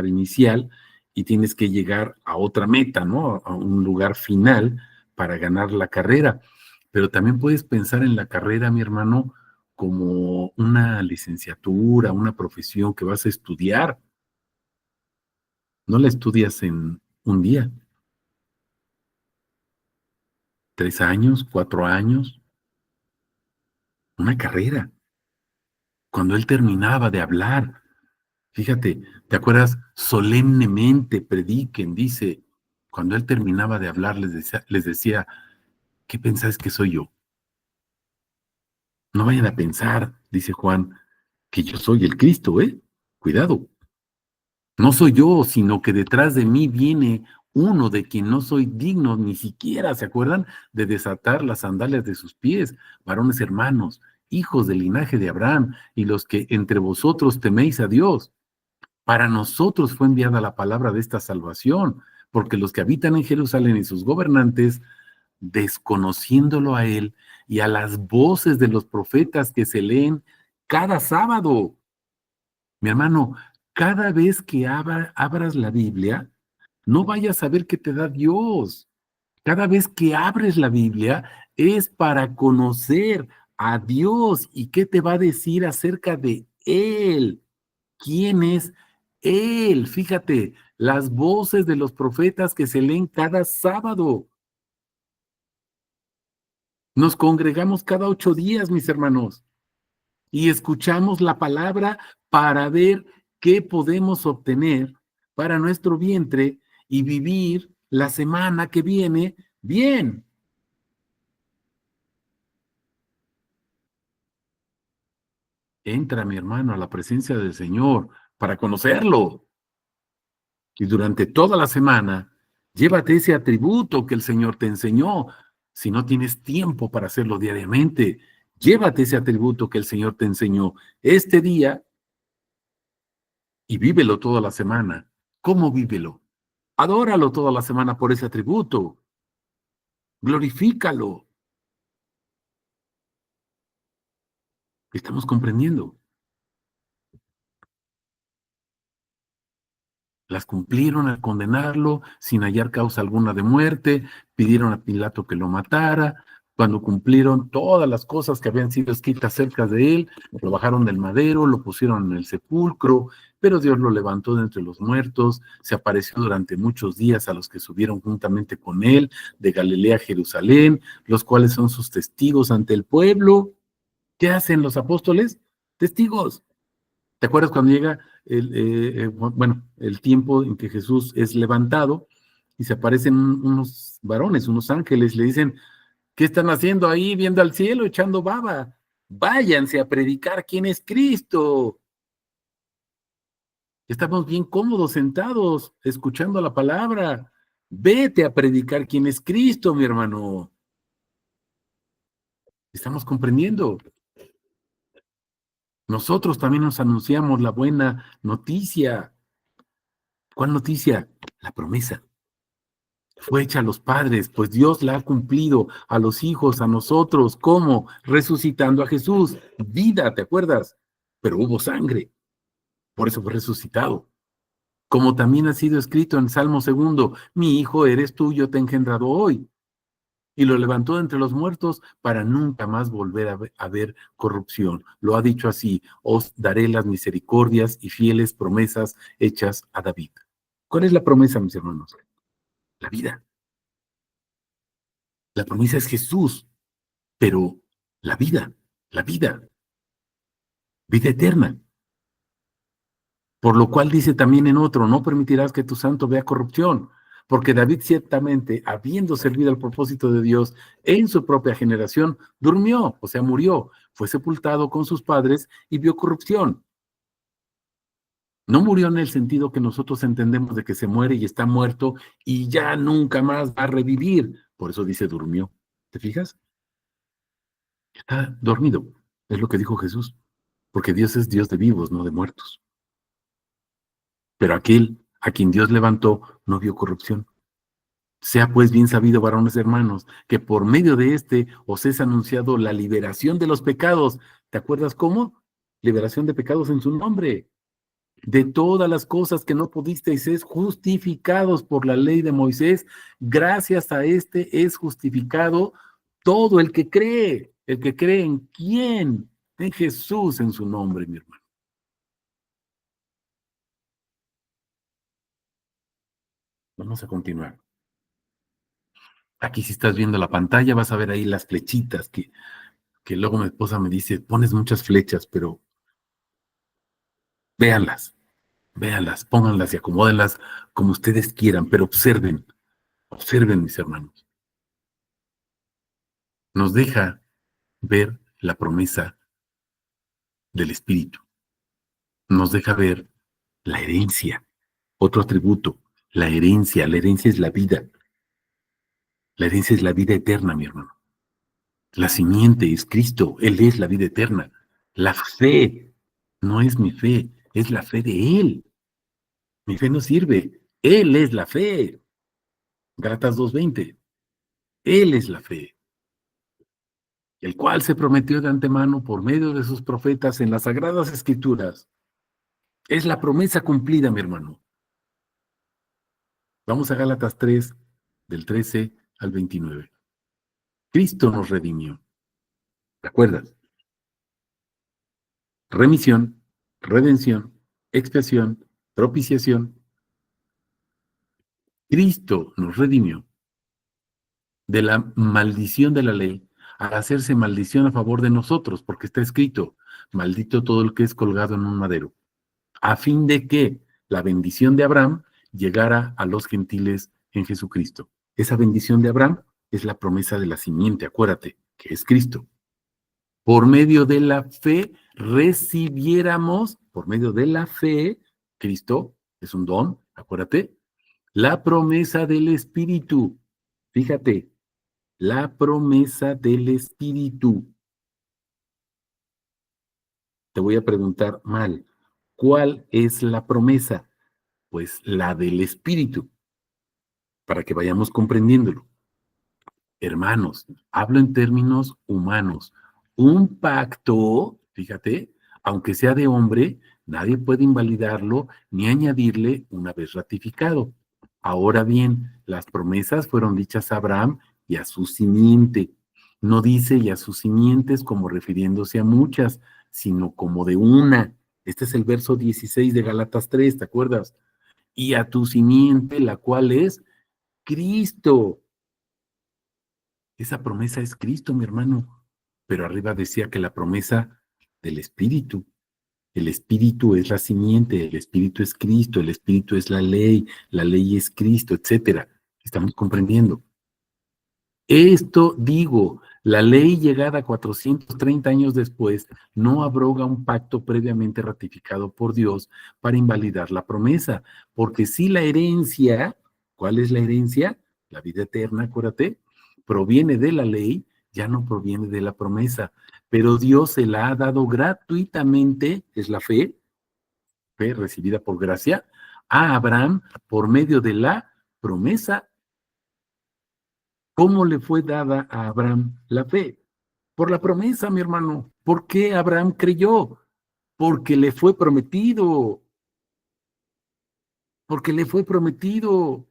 inicial, y tienes que llegar a otra meta, ¿no? A un lugar final para ganar la carrera. Pero también puedes pensar en la carrera, mi hermano, como una licenciatura, una profesión que vas a estudiar. No la estudias en un día, 3 años, 4 años, una carrera. Cuando él terminaba de hablar, fíjate, ¿te acuerdas? Solemnemente prediquen, dice, cuando él terminaba de hablar, les decía, ¿qué pensáis que soy yo? No vayan a pensar, dice Juan, que yo soy el Cristo, ¿eh? Cuidado, no soy yo, sino que detrás de mí viene uno de quien no soy digno, ni siquiera, ¿se acuerdan? De desatar las sandalias de sus pies, varones hermanos, hijos del linaje de Abraham, y los que entre vosotros teméis a Dios. Para nosotros fue enviada la palabra de esta salvación, porque los que habitan en Jerusalén y sus gobernantes, desconociéndolo a él y a las voces de los profetas que se leen cada sábado, mi hermano, cada vez que abras la Biblia, no vayas a ver qué te da Dios. Cada vez que abres la Biblia es para conocer a Dios y qué te va a decir acerca de Él. ¿Quién es Él? Fíjate, las voces de los profetas que se leen cada sábado. Nos congregamos cada 8 días, mis hermanos, y escuchamos la palabra para ver qué podemos obtener para nuestro vientre y vivir la semana que viene bien. Entra, mi hermano, a la presencia del Señor para conocerlo. Y durante toda la semana, llévate ese atributo que el Señor te enseñó. Si no tienes tiempo para hacerlo diariamente, llévate ese atributo que el Señor te enseñó este día y vívelo toda la semana. ¿Cómo vívelo? Adóralo toda la semana por ese atributo. Glorifícalo. Estamos comprendiendo. Las cumplieron al condenarlo sin hallar causa alguna de muerte, pidieron a Pilato que lo matara. Cuando cumplieron todas las cosas que habían sido escritas acerca de él, lo bajaron del madero, lo pusieron en el sepulcro, pero Dios lo levantó de entre los muertos, se apareció durante muchos días a los que subieron juntamente con él de Galilea a Jerusalén, los cuales son sus testigos ante el pueblo. ¿Qué hacen los apóstoles? Testigos. ¿Te acuerdas cuando llega el tiempo en que Jesús es levantado y se aparecen unos varones, unos ángeles, le dicen, ¿qué están haciendo ahí viendo al cielo, echando baba? Váyanse a predicar quién es Cristo. Estamos bien cómodos sentados, escuchando la palabra. Vete a predicar quién es Cristo, mi hermano. Estamos comprendiendo. Nosotros también nos anunciamos la buena noticia. ¿Cuál noticia? La promesa. Fue hecha a los padres, pues Dios la ha cumplido a los hijos, a nosotros. ¿Cómo? Resucitando a Jesús. Vida, ¿te acuerdas? Pero hubo sangre, por eso fue resucitado. Como también ha sido escrito en Salmo 2, mi hijo eres tú, yo te he engendrado hoy. Y lo levantó de entre los muertos para nunca más volver a ver corrupción. Lo ha dicho así, os daré las misericordias y fieles promesas hechas a David. ¿Cuál es la promesa, mis hermanos? La vida. La promesa es Jesús, pero la vida eterna. Por lo cual dice también en otro, no permitirás que tu santo vea corrupción. porque David ciertamente, habiendo servido al propósito de Dios en su propia generación, durmió, o sea, murió, fue sepultado con sus padres y vio corrupción. No murió en el sentido que nosotros entendemos de que se muere y está muerto y ya nunca más va a revivir. Por eso dice durmió. ¿Te fijas? Está dormido. Es lo que dijo Jesús. Porque Dios es Dios de vivos, no de muertos. Pero aquel a quien Dios levantó no vio corrupción. Sea pues bien sabido, varones hermanos, que por medio de este os es anunciado la liberación de los pecados. ¿Te acuerdas cómo? Liberación de pecados en su nombre. De todas las cosas que no pudisteis ser justificados por la ley de Moisés, gracias a este es justificado todo el que cree. ¿El que cree en quién? En Jesús en su nombre, mi hermano. Vamos a continuar. Aquí si estás viendo la pantalla vas a ver ahí las flechitas que luego mi esposa me dice, pones muchas flechas, pero véanlas, véanlas, pónganlas y acomódenlas como ustedes quieran, pero observen, observen mis hermanos. Nos deja ver la promesa del Espíritu. Nos deja ver la herencia, otro atributo, la herencia es la vida. La herencia es la vida eterna, mi hermano. La simiente es Cristo, Él es la vida eterna. La fe no es mi fe, es la fe de Él. Mi fe no sirve, Él es la fe. Gálatas 2:20. Él es la fe, el cual se prometió de antemano por medio de sus profetas en las sagradas escrituras. Es la promesa cumplida, mi hermano. Vamos a Gálatas 3, del 13 al 29. Cristo nos redimió. ¿Te acuerdas? Remisión, redención, expiación, propiciación. Cristo nos redimió de la maldición de la ley al hacerse maldición a favor de nosotros, porque está escrito, maldito todo el que es colgado en un madero, a fin de que la bendición de Abraham llegara a los gentiles en Jesucristo. Esa bendición de Abraham es la promesa de la simiente, acuérdate, que es Cristo. Por medio de la fe recibiéramos, por medio de la fe, Cristo es un don, acuérdate, la promesa del Espíritu. Fíjate, la promesa del Espíritu. Te voy a preguntar mal, ¿cuál es la promesa? Pues la del Espíritu, para que vayamos comprendiéndolo. Hermanos, hablo en términos humanos. Un pacto, fíjate, aunque sea de hombre, nadie puede invalidarlo ni añadirle una vez ratificado. Ahora bien, las promesas fueron dichas a Abraham y a su simiente. No dice y a sus simientes como refiriéndose a muchas, sino como de una. Este es el verso 16 de Galatas 3, ¿te acuerdas? Y a tu simiente, la cual es Cristo. Esa promesa es Cristo, mi hermano. Pero arriba decía que la promesa del Espíritu. El Espíritu es la simiente, el Espíritu es Cristo, el Espíritu es la ley es Cristo, etcétera. Estamos comprendiendo. Esto digo, la ley llegada 430 años después no abroga un pacto previamente ratificado por Dios para invalidar la promesa, porque si la herencia, ¿cuál es la herencia? La vida eterna, acuérdate, proviene de la ley, ya no proviene de la promesa, pero Dios se la ha dado gratuitamente, es la fe recibida por gracia, a Abraham por medio de la promesa. ¿Cómo le fue dada a Abraham la fe? Por la promesa, mi hermano. ¿Por qué Abraham creyó? Porque le fue prometido. Porque le fue prometido.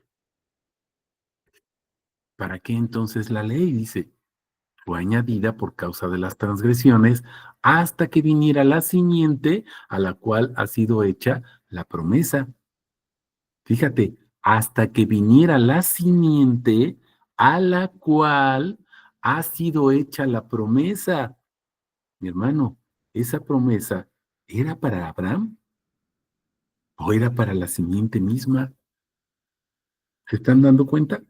¿Para qué entonces la ley? Dice, fue añadida por causa de las transgresiones hasta que viniera la simiente a la cual ha sido hecha la promesa. Fíjate, hasta que viniera la simiente a la cual ha sido hecha la promesa. Mi hermano, esa promesa era para Abraham o era para la simiente misma. ¿Se están dando cuenta?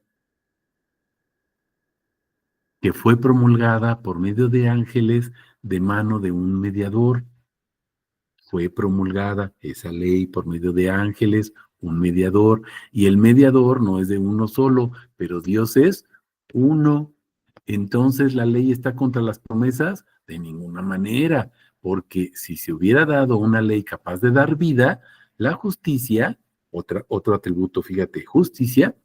Que fue promulgada por medio de ángeles de mano de un mediador. Fue promulgada esa ley por medio de ángeles, un mediador, y el mediador no es de uno solo, pero Dios es uno. Entonces, ¿la ley está contra las promesas? De ninguna manera, porque si se hubiera dado una ley capaz de dar vida, la justicia, otro atributo, fíjate, justicia,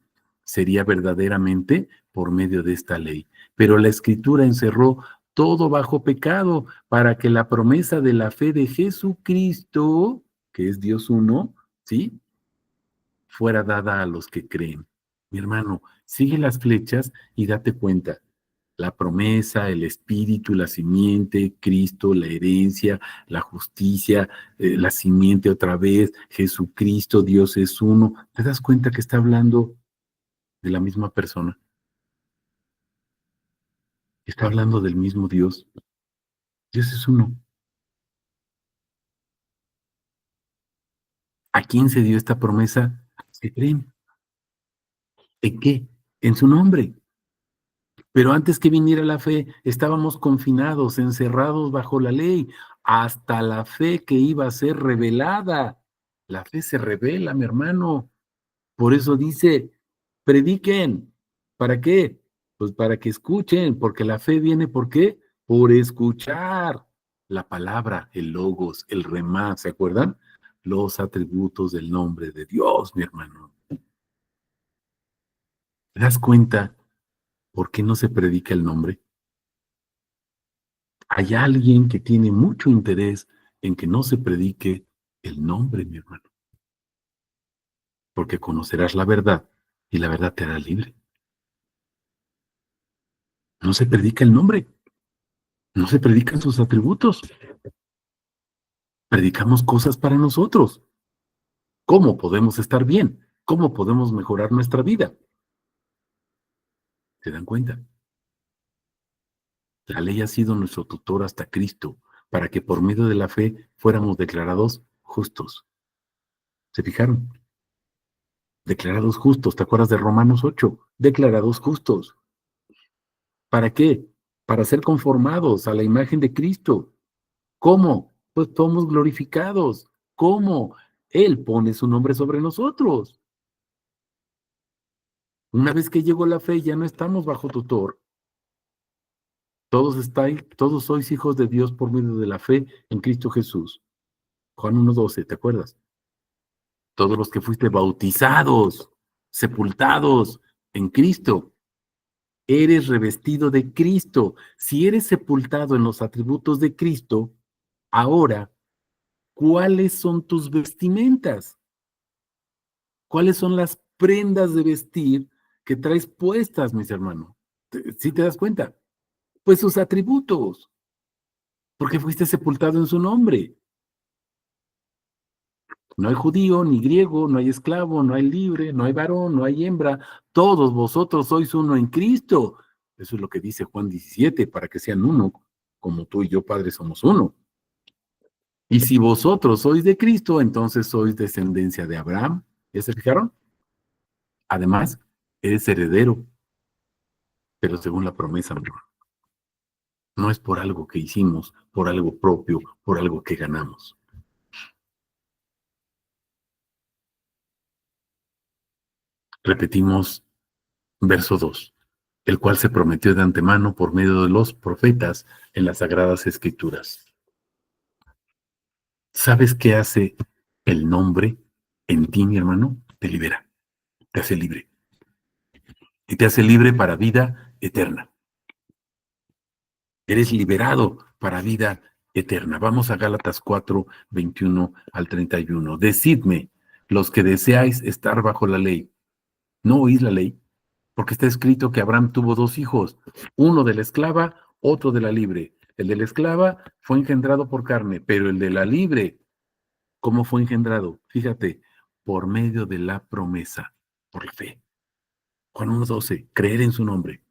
sería verdaderamente por medio de esta ley. Pero la Escritura encerró todo bajo pecado, para que la promesa de la fe de Jesucristo, que es Dios uno, ¿sí? Fuera dada a los que creen. Mi hermano, sigue las flechas y date cuenta. La promesa, el espíritu, la simiente, Cristo, la herencia, la justicia, la simiente otra vez, Jesucristo, Dios es uno. ¿Te das cuenta que está hablando de la misma persona? Está hablando del mismo Dios. Dios es uno. ¿A quién se dio esta promesa? ¿Se creen? ¿En qué? En su nombre. Pero antes que viniera la fe, estábamos confinados, encerrados bajo la ley, hasta la fe que iba a ser revelada. La fe se revela, mi hermano. Por eso dice, prediquen. ¿Para qué? Pues para que escuchen, porque la fe viene, ¿por qué? Por escuchar la palabra, el logos, el remá, ¿se acuerdan? Los atributos del nombre de Dios, mi hermano. ¿Te das cuenta por qué no se predica el nombre? Hay alguien que tiene mucho interés en que no se predique el nombre, mi hermano, porque conocerás la verdad y la verdad te hará libre. No se predica el nombre, no se predican sus atributos, predicamos cosas para nosotros. ¿Cómo podemos estar bien? ¿Cómo podemos mejorar nuestra vida? ¿Se dan cuenta? La ley ha sido nuestro tutor hasta Cristo, para que por medio de la fe fuéramos declarados justos. ¿Se fijaron? Declarados justos. ¿Te acuerdas de Romanos 8? Declarados justos. ¿Para qué? Para ser conformados a la imagen de Cristo. ¿Cómo? Pues somos glorificados. ¿Cómo? Él pone su nombre sobre nosotros. Una vez que llegó la fe, ya no estamos bajo tutor. Todos sois hijos de Dios por medio de la fe en Cristo Jesús. Juan 1:12, ¿te acuerdas? Todos los que fuiste bautizados, sepultados en Cristo, eres revestido de Cristo. Si eres sepultado en los atributos de Cristo, ahora, ¿cuáles son tus vestimentas? ¿Cuáles son las prendas de vestir que traes puestas, mis hermanos? ¿Sí te das cuenta? Pues sus atributos, porque fuiste sepultado en su nombre. No hay judío, ni griego, no hay esclavo, no hay libre, no hay varón, no hay hembra. Todos vosotros sois uno en Cristo. Eso es lo que dice Juan 17, para que sean uno, como tú y yo, Padre, somos uno. Y si vosotros sois de Cristo, entonces sois descendencia de Abraham. ¿Ya se fijaron? Además, eres heredero, pero según la promesa, no es por algo que hicimos, por algo propio, por algo que ganamos. Repetimos verso 2, el cual se prometió de antemano por medio de los profetas en las Sagradas Escrituras. ¿Sabes qué hace el nombre en ti, mi hermano? Te libera, te hace libre. Y te hace libre para vida eterna. Eres liberado para vida eterna. Vamos a Gálatas 4, 21 al 31. Decidme, los que deseáis estar bajo la ley, ¿no oís la ley? Porque está escrito que Abraham tuvo dos hijos, uno de la esclava, otro de la libre. El de la esclava fue engendrado por carne, pero el de la libre, ¿cómo fue engendrado? Fíjate, por medio de la promesa, por la fe. Juan 1:12, creer en su nombre.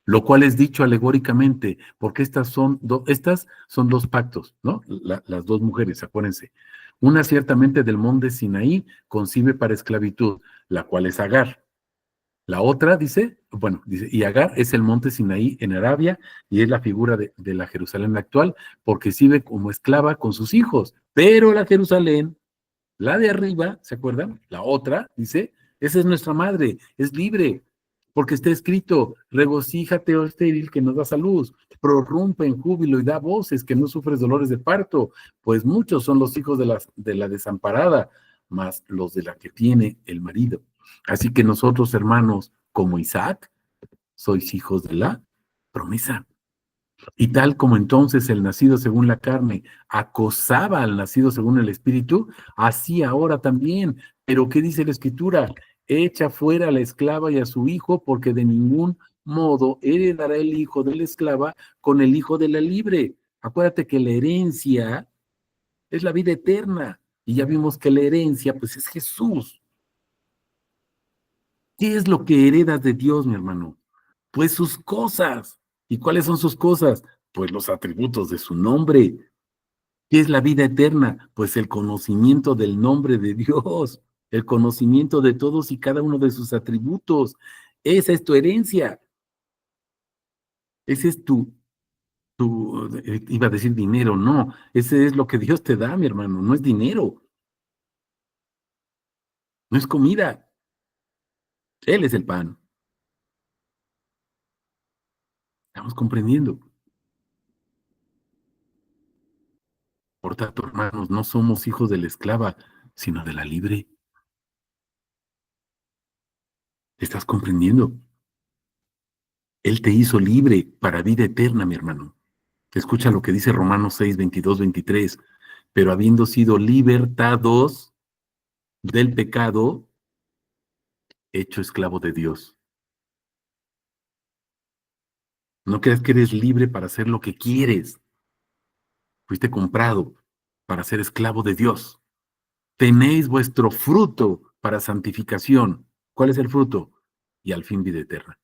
Lo cual es dicho alegóricamente, porque estas son dos pactos, ¿no? Las dos mujeres, acuérdense. Una ciertamente del monte Sinaí concibe para esclavitud, la cual es Agar. La otra dice, bueno, dice, y Agar es el monte Sinaí en Arabia y es la figura de la Jerusalén actual porque sirve como esclava con sus hijos. Pero la Jerusalén, la de arriba, ¿se acuerdan? La otra, dice, esa es nuestra madre, es libre, porque está escrito, regocíjate, oh estéril, que nos das a luz, prorrumpe en júbilo y da voces, que no sufres dolores de parto, pues muchos son los hijos de la desamparada, más los de la que tiene el marido. Así que nosotros, hermanos, como Isaac, sois hijos de la promesa. Y tal como entonces el nacido según la carne acosaba al nacido según el espíritu, así ahora también. Pero ¿qué dice la escritura? Echa fuera a la esclava y a su hijo, porque de ningún modo heredará el hijo de la esclava con el hijo de la libre. Acuérdate que la herencia es la vida eterna. Y ya vimos que la herencia, pues es Jesús. ¿Qué es lo que heredas de Dios, mi hermano? Pues sus cosas. ¿Y cuáles son sus cosas? Pues los atributos de su nombre. ¿Qué es la vida eterna? Pues el conocimiento del nombre de Dios, el conocimiento de todos y cada uno de sus atributos. Esa es tu herencia. Ese es iba a decir dinero, no. Ese es lo que Dios te da, mi hermano. No es dinero, no es comida. Él es el pan. Estamos comprendiendo. Por tanto, hermanos, no somos hijos de la esclava, sino de la libre. ¿Estás comprendiendo? Él te hizo libre para vida eterna, mi hermano. Escucha lo que dice Romanos 6, 22, 23. Pero habiendo sido libertados del pecado, hecho esclavo de Dios. No creas que eres libre para hacer lo que quieres. Fuiste comprado para ser esclavo de Dios. Tenéis vuestro fruto para santificación. ¿Cuál es el fruto? Y al fin vida eterna.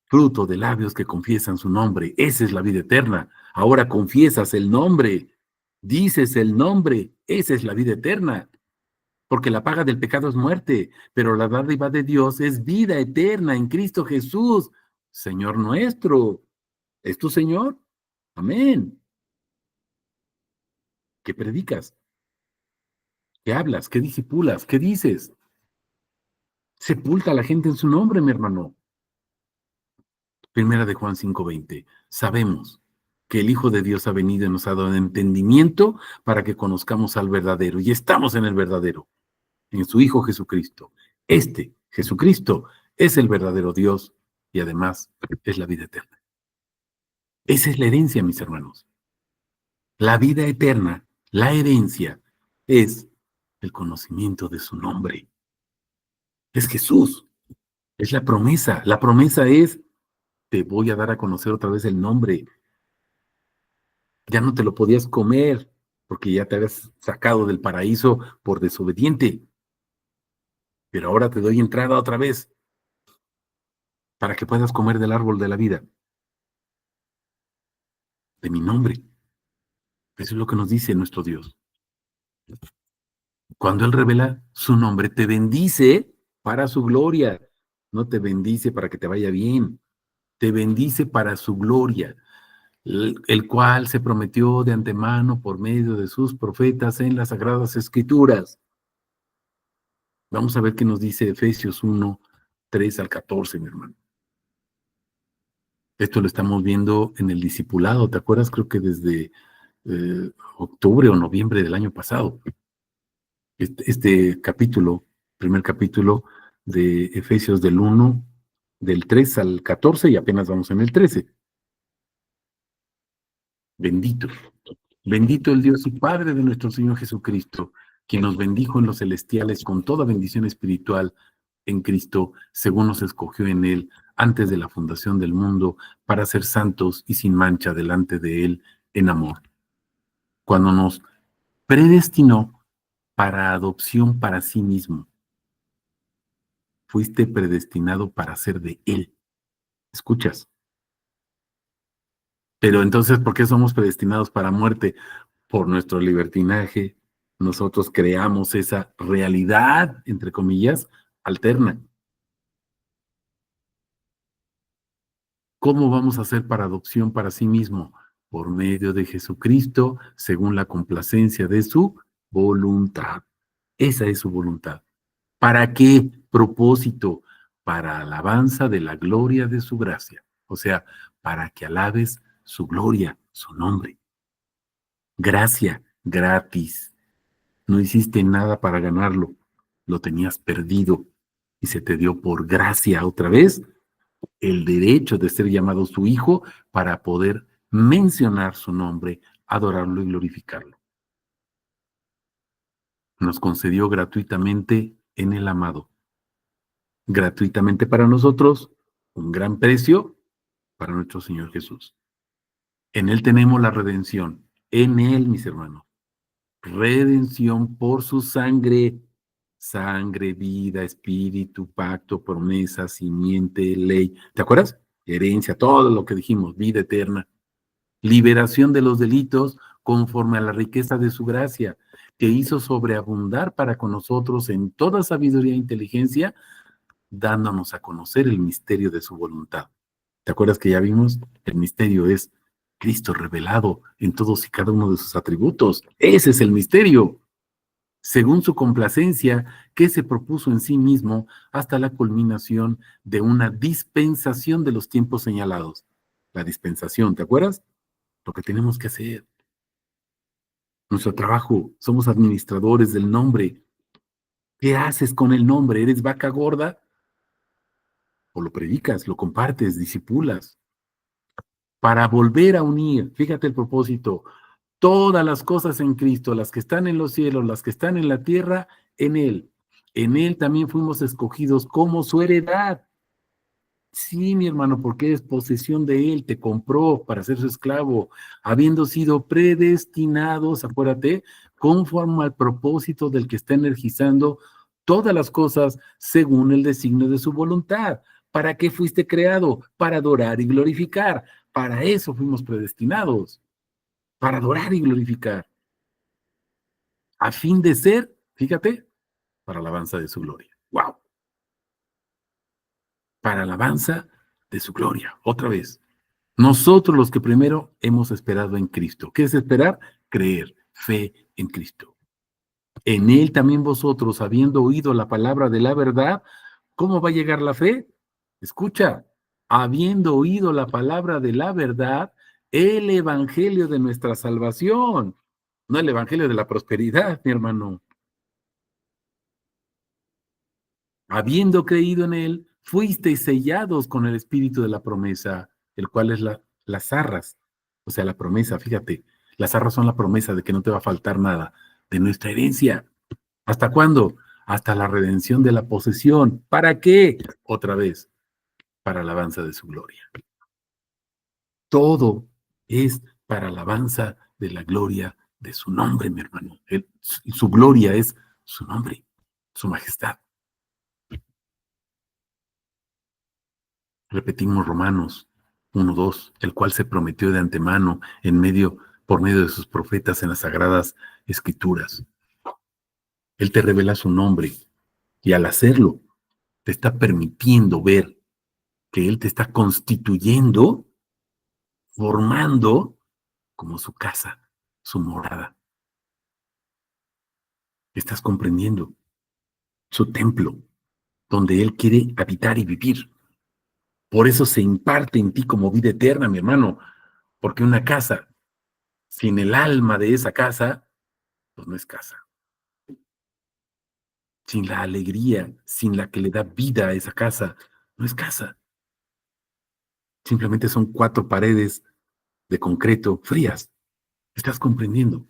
Fruto de labios que confiesan su nombre. Esa es la vida eterna. Ahora confiesas el nombre. Dices el nombre. Esa es la vida eterna. Porque la paga del pecado es muerte, pero la dádiva de Dios es vida eterna en Cristo Jesús, Señor nuestro. ¿Es tu Señor? Amén. ¿Qué predicas? ¿Qué hablas? ¿Qué disipulas? ¿Qué dices? Sepulta a la gente en su nombre, mi hermano. Primera de Juan 5:20. Sabemos que el Hijo de Dios ha venido y nos ha dado entendimiento para que conozcamos al verdadero. Y estamos en el verdadero, en su Hijo Jesucristo. Este, Jesucristo, es el verdadero Dios y además es la vida eterna. Esa es la herencia, mis hermanos. La vida eterna, la herencia, es el conocimiento de su nombre. Es Jesús, es la promesa. La promesa es, te voy a dar a conocer otra vez el nombre. Ya no te lo podías comer porque ya te habías sacado del paraíso por desobediente. Pero ahora te doy entrada otra vez para que puedas comer del árbol de la vida, de mi nombre. Eso es lo que nos dice nuestro Dios. Cuando Él revela su nombre, te bendice para su gloria. No te bendice para que te vaya bien. Te bendice para su gloria, el cual se prometió de antemano por medio de sus profetas en las Sagradas Escrituras. Vamos a ver qué nos dice Efesios 1, 3 al 14, mi hermano. Esto lo estamos viendo en el discipulado, ¿te acuerdas? Creo que desde octubre o noviembre del año pasado. Este capítulo, primer capítulo de Efesios del 1, del 3 al 14 y apenas vamos en el 13. Bendito, bendito el Dios y Padre de nuestro Señor Jesucristo, quien nos bendijo en los celestiales con toda bendición espiritual en Cristo, según nos escogió en Él antes de la fundación del mundo, para ser santos y sin mancha delante de Él en amor. Cuando nos predestinó para adopción para sí mismo, fuiste predestinado para ser de Él. ¿Escuchas? Pero entonces, ¿por qué somos predestinados para muerte? Por nuestro libertinaje. Nosotros creamos esa realidad, entre comillas, alterna. ¿Cómo vamos a hacer para adopción para sí mismo? Por medio de Jesucristo, según la complacencia de su voluntad. Esa es su voluntad. ¿Para qué propósito? Para alabanza de la gloria de su gracia. O sea, para que alabes su gloria, su nombre. Gracia, gratis. No hiciste nada para ganarlo. Lo tenías perdido y se te dio por gracia otra vez el derecho de ser llamado su hijo para poder mencionar su nombre, adorarlo y glorificarlo. Nos concedió gratuitamente en el amado. Gratuitamente para nosotros, un gran precio para nuestro Señor Jesús. En Él tenemos la redención. En Él, mis hermanos. Redención por su sangre. Sangre, vida, espíritu, pacto, promesa, simiente, ley. ¿Te acuerdas? Herencia, todo lo que dijimos, vida eterna. Liberación de los delitos conforme a la riqueza de su gracia, que hizo sobreabundar para con nosotros en toda sabiduría e inteligencia, dándonos a conocer el misterio de su voluntad. ¿Te acuerdas que ya vimos? El misterio es Cristo revelado en todos y cada uno de sus atributos. Ese es el misterio. Según su complacencia, que se propuso en sí mismo hasta la culminación de una dispensación de los tiempos señalados. La dispensación, ¿te acuerdas? Lo que tenemos que hacer. Nuestro trabajo, somos administradores del nombre. ¿Qué haces con el nombre? ¿Eres vaca gorda? O lo predicas, lo compartes, disipulas. Para volver a unir, fíjate el propósito, todas las cosas en Cristo, las que están en los cielos, las que están en la tierra, en Él. En Él también fuimos escogidos como su heredad. Sí, mi hermano, porque es posesión de Él, te compró para ser su esclavo, habiendo sido predestinados, acuérdate, conforme al propósito del que está energizando todas las cosas según el designio de su voluntad. ¿Para qué fuiste creado? Para adorar y glorificar. Para eso fuimos predestinados, para adorar y glorificar, a fin de ser, fíjate, para alabanza de su gloria. ¡Wow! Para alabanza de su gloria. Otra vez. Nosotros los que primero hemos esperado en Cristo. ¿Qué es esperar? Creer, fe en Cristo. En Él también vosotros, habiendo oído la palabra de la verdad, ¿cómo va a llegar la fe? Escucha, habiendo oído la palabra de la verdad, el evangelio de nuestra salvación, no el evangelio de la prosperidad, mi hermano. Habiendo creído en Él, fuisteis sellados con el espíritu de la promesa, el cual es las arras, o sea, la promesa, fíjate, las arras son la promesa de que no te va a faltar nada de nuestra herencia. ¿Hasta cuándo? Hasta la redención de la posesión. ¿Para qué? Otra vez, para alabanza de su gloria. Todo es para alabanza de la gloria de su nombre, mi hermano. Su gloria es su nombre, su majestad. Repetimos Romanos 1:2, el cual se prometió de antemano por medio de sus profetas en las sagradas escrituras. Él te revela su nombre y al hacerlo te está permitiendo ver que Él te está constituyendo, formando como su casa, su morada. Estás comprendiendo su templo, donde Él quiere habitar y vivir. Por eso se imparte en ti como vida eterna, mi hermano, porque una casa sin el alma de esa casa, pues no es casa. Sin la alegría, sin la que le da vida a esa casa, no es casa. Simplemente son 4 paredes de concreto frías. ¿Estás comprendiendo?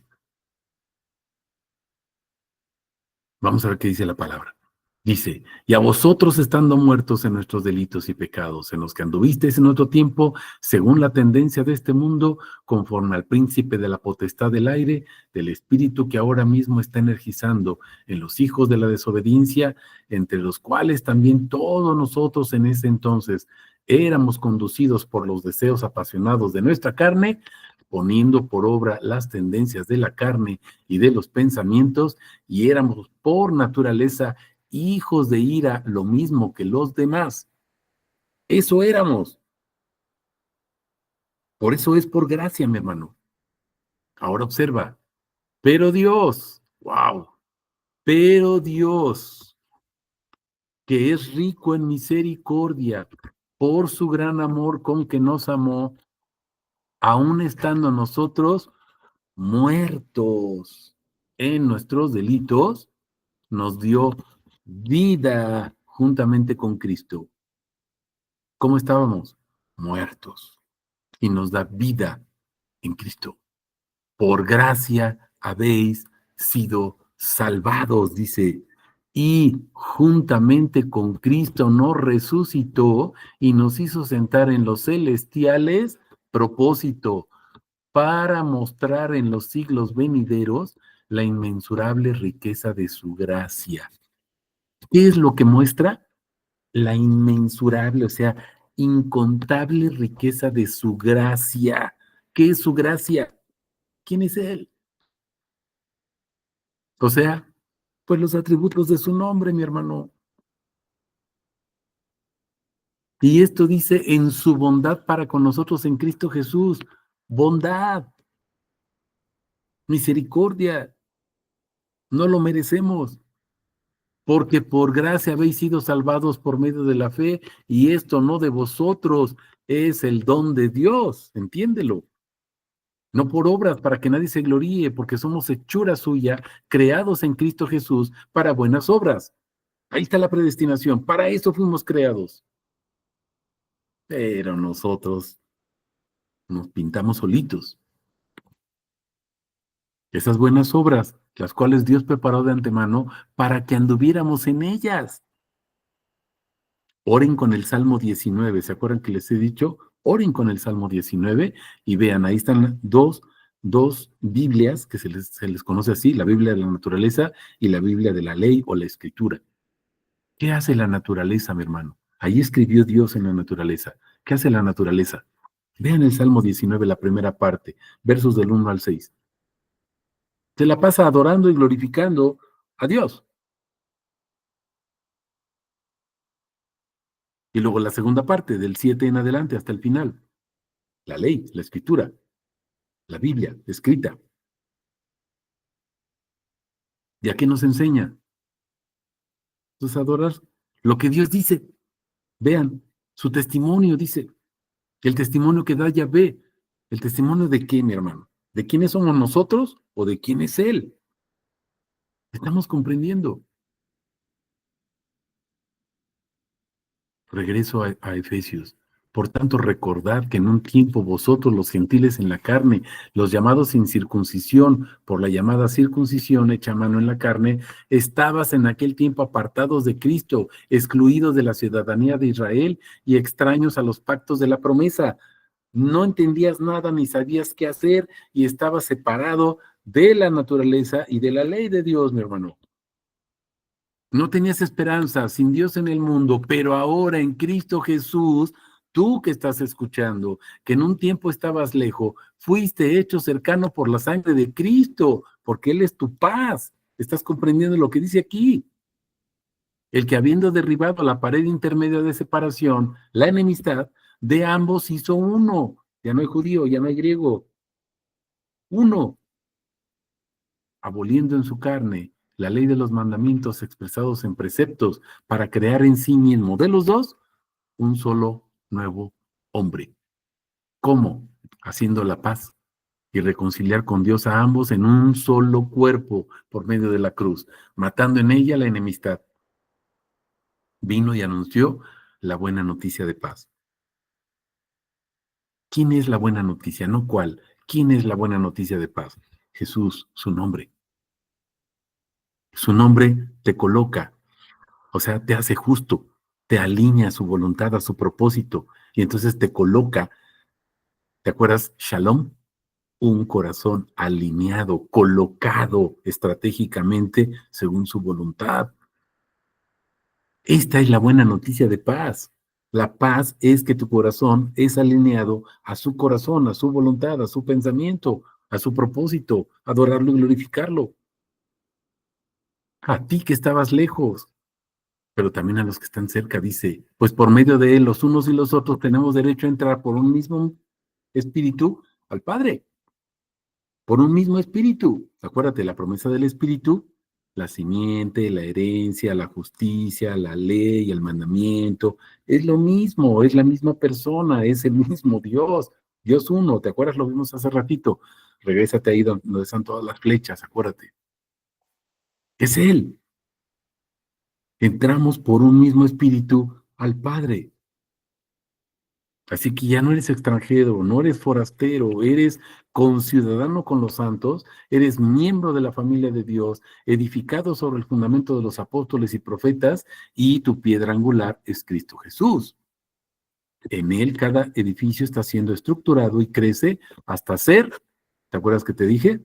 Vamos a ver qué dice la palabra. Dice, y a vosotros estando muertos en nuestros delitos y pecados, en los que anduvisteis en otro tiempo, según la tendencia de este mundo, conforme al príncipe de la potestad del aire, del espíritu que ahora mismo está energizando en los hijos de la desobediencia, entre los cuales también todos nosotros en ese entonces éramos conducidos por los deseos apasionados de nuestra carne, poniendo por obra las tendencias de la carne y de los pensamientos, y éramos por naturaleza hijos de ira, lo mismo que los demás. Eso éramos. Por eso es por gracia, mi hermano. Ahora observa, pero Dios, wow, pero Dios, que es rico en misericordia, por su gran amor con que nos amó, aun estando nosotros muertos en nuestros delitos, nos dio vida juntamente con Cristo. ¿Cómo estábamos? Muertos. Y nos da vida en Cristo. Por gracia habéis sido salvados, dice. Y juntamente con Cristo nos resucitó y nos hizo sentar en los celestiales, propósito, para mostrar en los siglos venideros la inmensurable riqueza de su gracia. ¿Qué es lo que muestra? La inmensurable, o sea, incontable riqueza de su gracia. ¿Qué es su gracia? ¿Quién es Él? O sea, pues los atributos de su nombre, mi hermano. Y esto dice en su bondad para con nosotros en Cristo Jesús. Bondad, misericordia, no lo merecemos, porque por gracia habéis sido salvados por medio de la fe, y esto no de vosotros, es el don de Dios, entiéndelo. No por obras para que nadie se gloríe, porque somos hechura suya, creados en Cristo Jesús para buenas obras. Ahí está la predestinación, para eso fuimos creados. Pero nosotros nos pintamos solitos. Esas buenas obras, las cuales Dios preparó de antemano para que anduviéramos en ellas. Oren con el Salmo 19, ¿se acuerdan que les he dicho? Oren con el Salmo 19 y vean, ahí están dos Biblias que se les conoce así, la Biblia de la naturaleza y la Biblia de la ley o la escritura. ¿Qué hace la naturaleza, mi hermano? Ahí escribió Dios en la naturaleza. ¿Qué hace la naturaleza? Vean el Salmo 19, la primera parte, versos del 1 al 6. Se la pasa adorando y glorificando a Dios. Y luego la segunda parte, del 7 en adelante hasta el final. La ley, la escritura, la Biblia escrita. ¿Y a qué nos enseña? Pues adorar lo que Dios dice. Vean, su testimonio dice, el testimonio que da Yahvé. ¿El testimonio de qué, mi hermano? ¿De quiénes somos nosotros o de quién es Él? Estamos comprendiendo. Regreso a Efesios. Por tanto, recordad que en un tiempo vosotros, los gentiles en la carne, los llamados sin circuncisión, por la llamada circuncisión hecha a mano en la carne, estabas en aquel tiempo apartados de Cristo, excluidos de la ciudadanía de Israel y extraños a los pactos de la promesa. No entendías nada ni sabías qué hacer y estabas separado de la naturaleza y de la ley de Dios, mi hermano. No tenías esperanza, sin Dios en el mundo, pero ahora en Cristo Jesús, tú que estás escuchando, que en un tiempo estabas lejos, fuiste hecho cercano por la sangre de Cristo, porque Él es tu paz. ¿Estás comprendiendo lo que dice aquí? El que habiendo derribado la pared intermedia de separación, la enemistad, de ambos hizo uno. Ya no hay judío, ya no hay griego. Uno, aboliendo en su carne la ley de los mandamientos expresados en preceptos para crear en sí mismo de los dos un solo nuevo hombre. ¿Cómo? Haciendo la paz y reconciliar con Dios a ambos en un solo cuerpo por medio de la cruz, matando en ella la enemistad. Vino y anunció la buena noticia de paz. ¿Quién es la buena noticia? No cuál. ¿Quién es la buena noticia de paz? Jesús, su nombre. Su nombre te coloca, o sea, te hace justo, te alinea a su voluntad, a su propósito, y entonces te coloca, ¿te acuerdas? Shalom, un corazón alineado, colocado estratégicamente según su voluntad. Esta es la buena noticia de paz. La paz es que tu corazón es alineado a su corazón, a su voluntad, a su pensamiento, a su propósito, adorarlo y glorificarlo. A ti que estabas lejos, pero también a los que están cerca, dice, pues por medio de él, los unos y los otros tenemos derecho a entrar por un mismo espíritu al Padre, por un mismo espíritu. Acuérdate, la promesa del espíritu, la simiente, la herencia, la justicia, la ley, el mandamiento, es lo mismo, es la misma persona, es el mismo Dios, Dios uno. ¿Te acuerdas? Lo vimos hace ratito. Regrésate ahí donde están todas las flechas, acuérdate. Es Él. Entramos por un mismo espíritu al Padre. Así que ya no eres extranjero, no eres forastero, eres conciudadano con los santos, eres miembro de la familia de Dios, edificado sobre el fundamento de los apóstoles y profetas, y tu piedra angular es Cristo Jesús. En él cada edificio está siendo estructurado y crece hasta ser, ¿te acuerdas que te dije?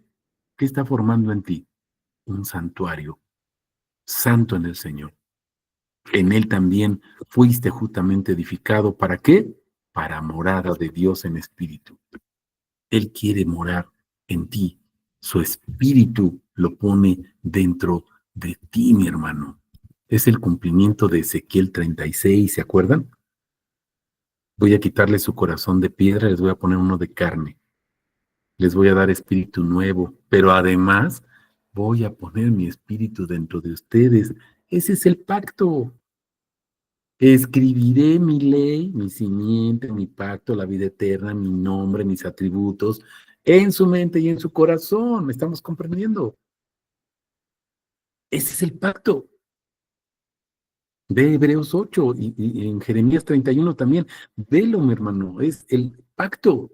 ¿Qué está formando en ti? Un santuario, santo en el Señor. En él también fuiste justamente edificado. ¿Para qué? Para morada de Dios en espíritu. Él quiere morar en ti. Su espíritu lo pone dentro de ti, mi hermano. Es el cumplimiento de Ezequiel 36, ¿se acuerdan? Voy a quitarle su corazón de piedra, les voy a poner uno de carne. Les voy a dar espíritu nuevo, pero además voy a poner mi espíritu dentro de ustedes. Ese es el pacto. Escribiré mi ley, mi simiente, mi pacto, la vida eterna, mi nombre, mis atributos, en su mente y en su corazón. ¿Me estamos comprendiendo? Ese es el pacto de Hebreos 8 y en Jeremías 31 también. Velo, mi hermano, es el pacto.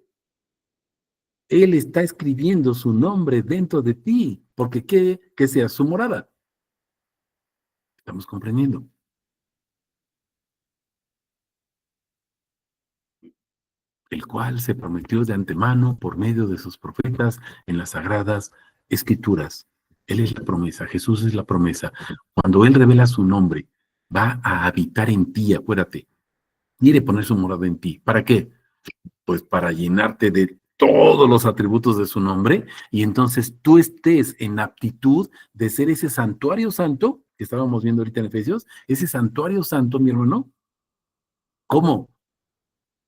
Él está escribiendo su nombre dentro de ti, porque quiere que sea su morada. ¿Estamos comprendiendo? El cual se prometió de antemano por medio de sus profetas en las sagradas escrituras. Él es la promesa, Jesús es la promesa. Cuando Él revela su nombre, va a habitar en ti, acuérdate, quiere poner su morada en ti. ¿Para qué? Pues para llenarte de todos los atributos de su nombre y entonces tú estés en aptitud de ser ese santuario santo que estábamos viendo ahorita en Efesios, ese santuario santo, mi hermano. ¿Cómo?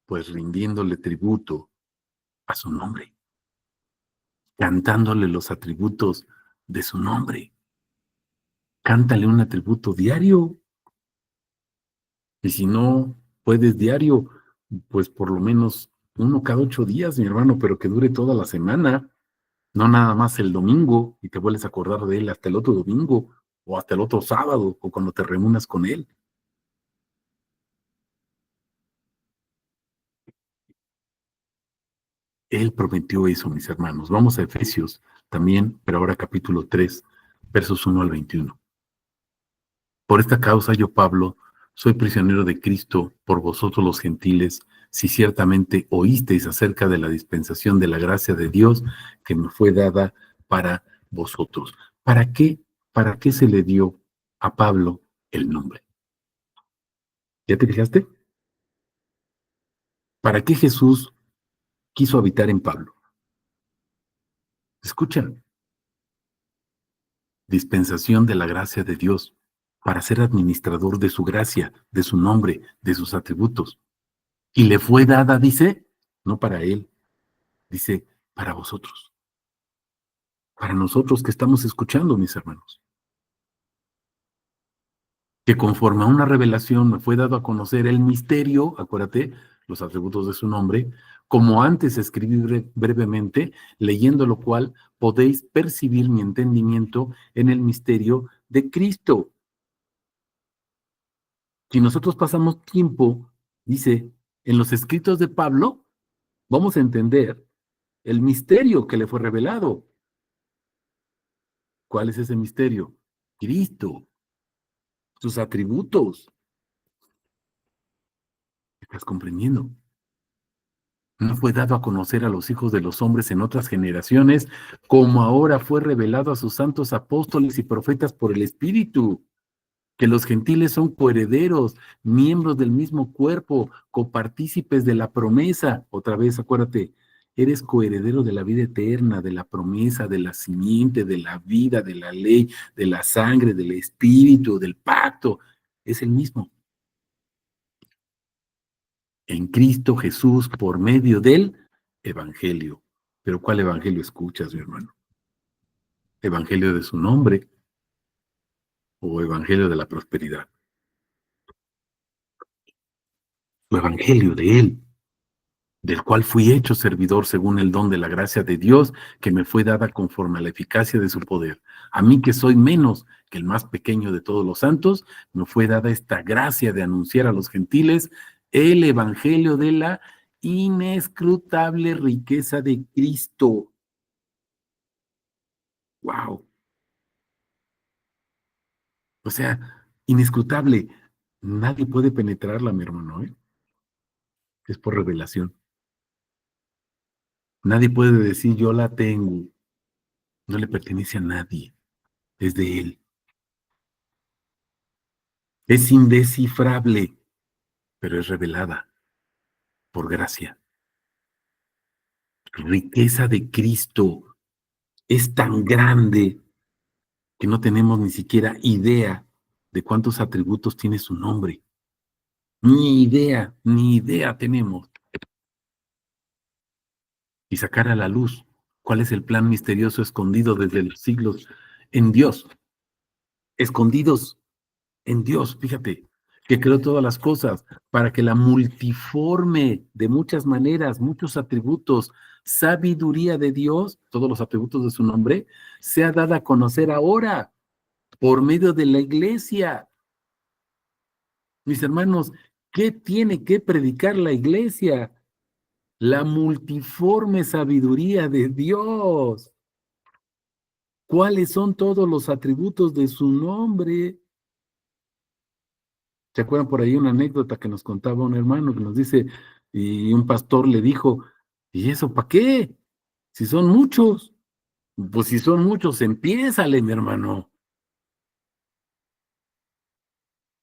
Pues rindiéndole tributo a su nombre, cantándole los atributos de su nombre. Cántale un atributo diario. Y si no puedes diario, pues por lo menos uno cada 8 días, mi hermano, pero que dure toda la semana, no nada más el domingo y te vuelves a acordar de él hasta el otro domingo o hasta el otro sábado o cuando te reúnas con él. Él prometió eso, mis hermanos. Vamos a Efesios también, pero ahora capítulo 3, versos 1 al 21. Por esta causa yo, Pablo, soy prisionero de Cristo por vosotros los gentiles, si ciertamente oísteis acerca de la dispensación de la gracia de Dios que me fue dada para vosotros. ¿Para qué? ¿Para qué se le dio a Pablo el nombre? ¿Ya te fijaste? ¿Para qué Jesús quiso habitar en Pablo? Escucha, dispensación de la gracia de Dios, para ser administrador de su gracia, de su nombre, de sus atributos. Y le fue dada, dice, no para él, dice, para vosotros, para nosotros que estamos escuchando, mis hermanos, que conforme a una revelación me fue dado a conocer el misterio, acuérdate, los atributos de su nombre, como antes escribí brevemente, leyendo lo cual podéis percibir mi entendimiento en el misterio de Cristo. Si nosotros pasamos tiempo, dice, en los escritos de Pablo, vamos a entender el misterio que le fue revelado. ¿Cuál es ese misterio? Cristo, sus atributos. ¿Estás comprendiendo? No fue dado a conocer a los hijos de los hombres en otras generaciones, como ahora fue revelado a sus santos apóstoles y profetas por el Espíritu, que los gentiles son coherederos, miembros del mismo cuerpo, copartícipes de la promesa. Otra vez, acuérdate, eres coheredero de la vida eterna, de la promesa, de la simiente, de la vida, de la ley, de la sangre, del Espíritu, del pacto. Es el mismo. En Cristo Jesús, por medio de él, evangelio. Pero ¿cuál evangelio escuchas, mi hermano? ¿Evangelio de su nombre o evangelio de la prosperidad? O evangelio de él, del cual fui hecho servidor según el don de la gracia de Dios que me fue dada conforme a la eficacia de su poder. A mí que soy menos que el más pequeño de todos los santos, me fue dada esta gracia de anunciar a los gentiles el evangelio de la inescrutable riqueza de Cristo. Wow. O sea, inescrutable. Nadie puede penetrarla, mi hermano, ¿eh? Es por revelación. Nadie puede decir yo la tengo. No le pertenece a nadie. Es de él. Es indescifrable, pero es revelada por gracia. Riqueza de Cristo es tan grande que no tenemos ni siquiera idea de cuántos atributos tiene su nombre. Ni idea tenemos. Y sacar a la luz cuál es el plan misterioso escondido desde los siglos en Dios. Escondidos en Dios, fíjate, que creó todas las cosas para que la multiforme, de muchas maneras, muchos atributos, sabiduría de Dios, todos los atributos de su nombre, sea dada a conocer ahora por medio de la iglesia. Mis hermanos, ¿qué tiene que predicar la iglesia? La multiforme sabiduría de Dios. ¿Cuáles son todos los atributos de su nombre? ¿Se acuerdan por ahí una anécdota que nos contaba un hermano que nos dice, y un pastor le dijo, ¿y eso para qué? Si son muchos. Pues si son muchos, empiézale, mi hermano.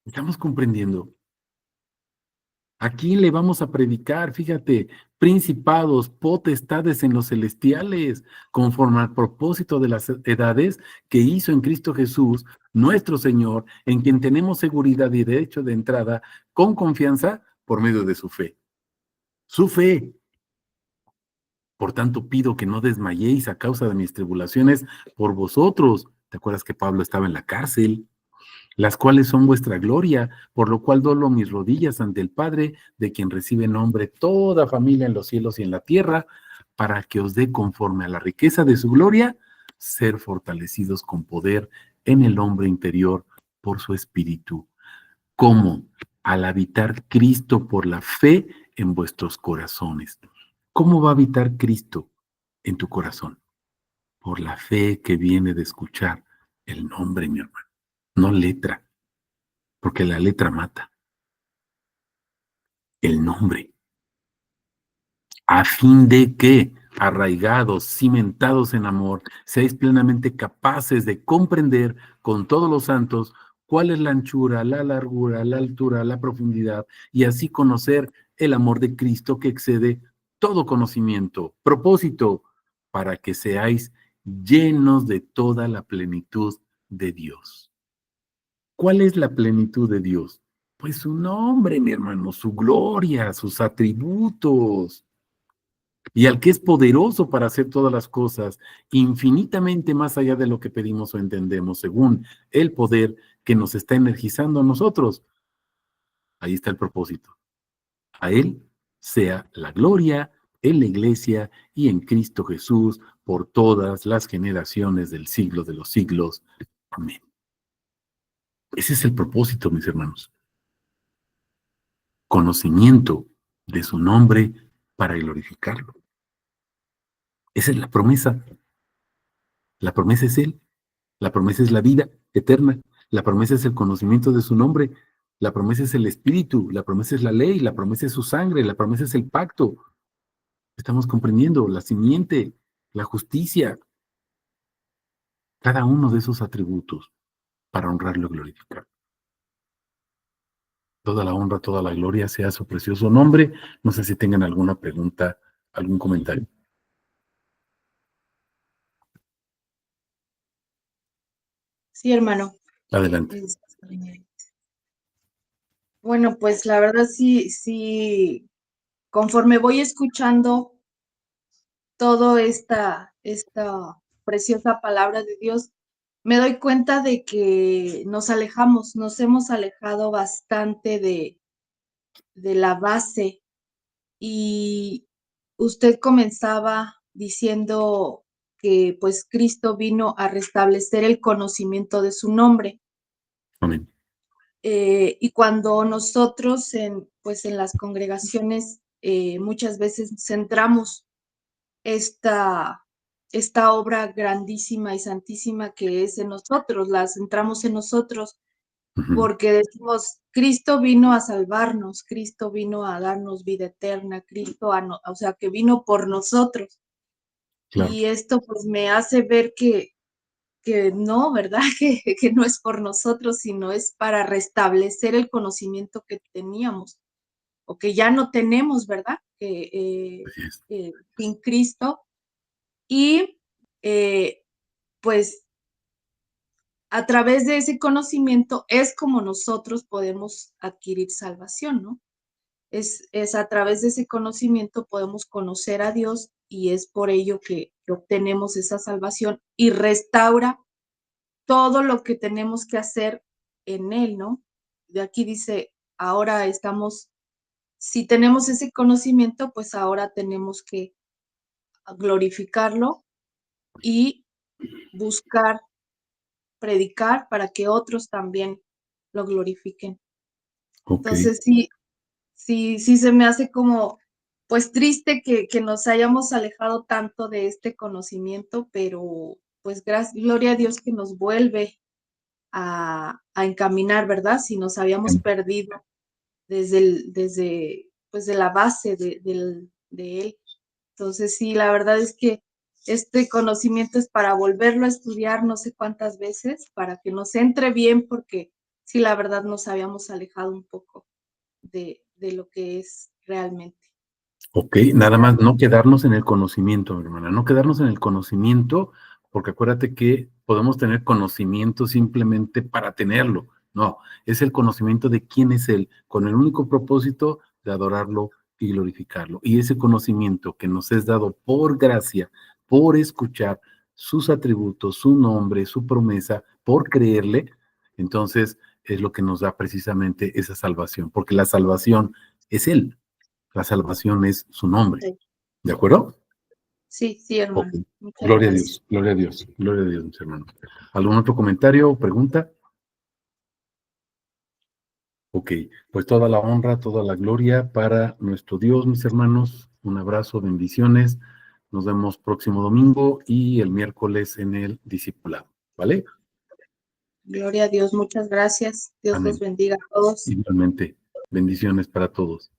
Estamos comprendiendo. ¿A quién le vamos a predicar? Fíjate, principados, potestades en los celestiales, conforme al propósito de las edades que hizo en Cristo Jesús, nuestro Señor, en quien tenemos seguridad y derecho de entrada con confianza por medio de su fe. Su fe. Por tanto, pido que no desmayéis a causa de mis tribulaciones por vosotros. ¿Te acuerdas que Pablo estaba en la cárcel? Las cuales son vuestra gloria, por lo cual doblo mis rodillas ante el Padre, de quien recibe nombre toda familia en los cielos y en la tierra, para que os dé conforme a la riqueza de su gloria, ser fortalecidos con poder en el hombre interior por su espíritu. ¿Cómo? Al habitar Cristo por la fe en vuestros corazones. ¿Cómo va a habitar Cristo en tu corazón? Por la fe que viene de escuchar el nombre, mi hermano. No letra, porque la letra mata. El nombre. A fin de que, arraigados, cimentados en amor, seáis plenamente capaces de comprender con todos los santos cuál es la anchura, la largura, la altura, la profundidad, y así conocer el amor de Cristo que excede todo conocimiento. Propósito, para que seáis llenos de toda la plenitud de Dios. ¿Cuál es la plenitud de Dios? Pues su nombre, mi hermano, su gloria, sus atributos. Y al que es poderoso para hacer todas las cosas, infinitamente más allá de lo que pedimos o entendemos, según el poder que nos está energizando a nosotros. Ahí está el propósito. A Él sea la gloria en la iglesia y en Cristo Jesús por todas las generaciones del siglo de los siglos. Amén. Ese es el propósito, mis hermanos. Conocimiento de su nombre para glorificarlo. Esa es la promesa. La promesa es Él. La promesa es la vida eterna. La promesa es el conocimiento de su nombre. La promesa es el espíritu. La promesa es la ley. La promesa es su sangre. La promesa es el pacto. Estamos comprendiendo la simiente, la justicia, cada uno de esos atributos para honrarlo y glorificarlo. Toda la honra, toda la gloria sea su precioso nombre. No sé si tengan alguna pregunta, algún comentario. Sí, hermano. Adelante. Bueno, pues la verdad sí, conforme voy escuchando toda esta preciosa palabra de Dios, me doy cuenta de que nos hemos alejado bastante de la base. Y usted comenzaba diciendo que pues Cristo vino a restablecer el conocimiento de su nombre. Amén. Y cuando nosotros pues en las congregaciones muchas veces centramos esta, esta obra grandísima y santísima que es en nosotros, la centramos en nosotros porque decimos, Cristo vino a salvarnos, Cristo vino a darnos vida eterna, Cristo, o sea, que vino por nosotros. Claro. Y esto pues me hace ver que no, ¿verdad? Que no es por nosotros, sino es para restablecer el conocimiento que teníamos o que ya no tenemos, ¿verdad? Así es. Sin Cristo. Y pues a través de ese conocimiento es como nosotros podemos adquirir salvación, ¿no? Es a través de ese conocimiento podemos conocer a Dios y es por ello que obtenemos esa salvación y restaura todo lo que tenemos que hacer en Él, ¿no? De aquí dice, ahora si tenemos ese conocimiento, pues ahora tenemos que glorificarlo y buscar, predicar para que otros también lo glorifiquen. Ok. Entonces, sí se me hace como, pues triste que nos hayamos alejado tanto de este conocimiento, pero pues gloria a Dios que nos vuelve a encaminar, ¿verdad? Si nos habíamos perdido pues de la base de él. Entonces, sí, la verdad es que este conocimiento es para volverlo a estudiar no sé cuántas veces, para que nos entre bien, porque sí, la verdad nos habíamos alejado un poco de lo que es realmente. Ok, nada más no quedarnos en el conocimiento, mi hermana, no quedarnos en el conocimiento, porque acuérdate que podemos tener conocimiento simplemente para tenerlo. No, es el conocimiento de quién es Él, con el único propósito de adorarlo y glorificarlo. Y ese conocimiento que nos es dado por gracia, por escuchar sus atributos, su nombre, su promesa, por creerle, entonces es lo que nos da precisamente esa salvación, porque la salvación es Él. La salvación es su nombre. Sí, ¿De acuerdo? sí, Ok. hermano. Muchas Gloria a gracias. Dios, gloria a Dios, gloria a Dios, mis hermanos. ¿Algún otro comentario o pregunta? Ok, pues toda la honra, toda la gloria para nuestro Dios, mis hermanos. Un abrazo, bendiciones. Nos vemos próximo domingo y el miércoles en el discipulado. ¿Vale? Gloria a Dios, muchas gracias. Dios los Amén. bendiga a todos. Igualmente, bendiciones para todos.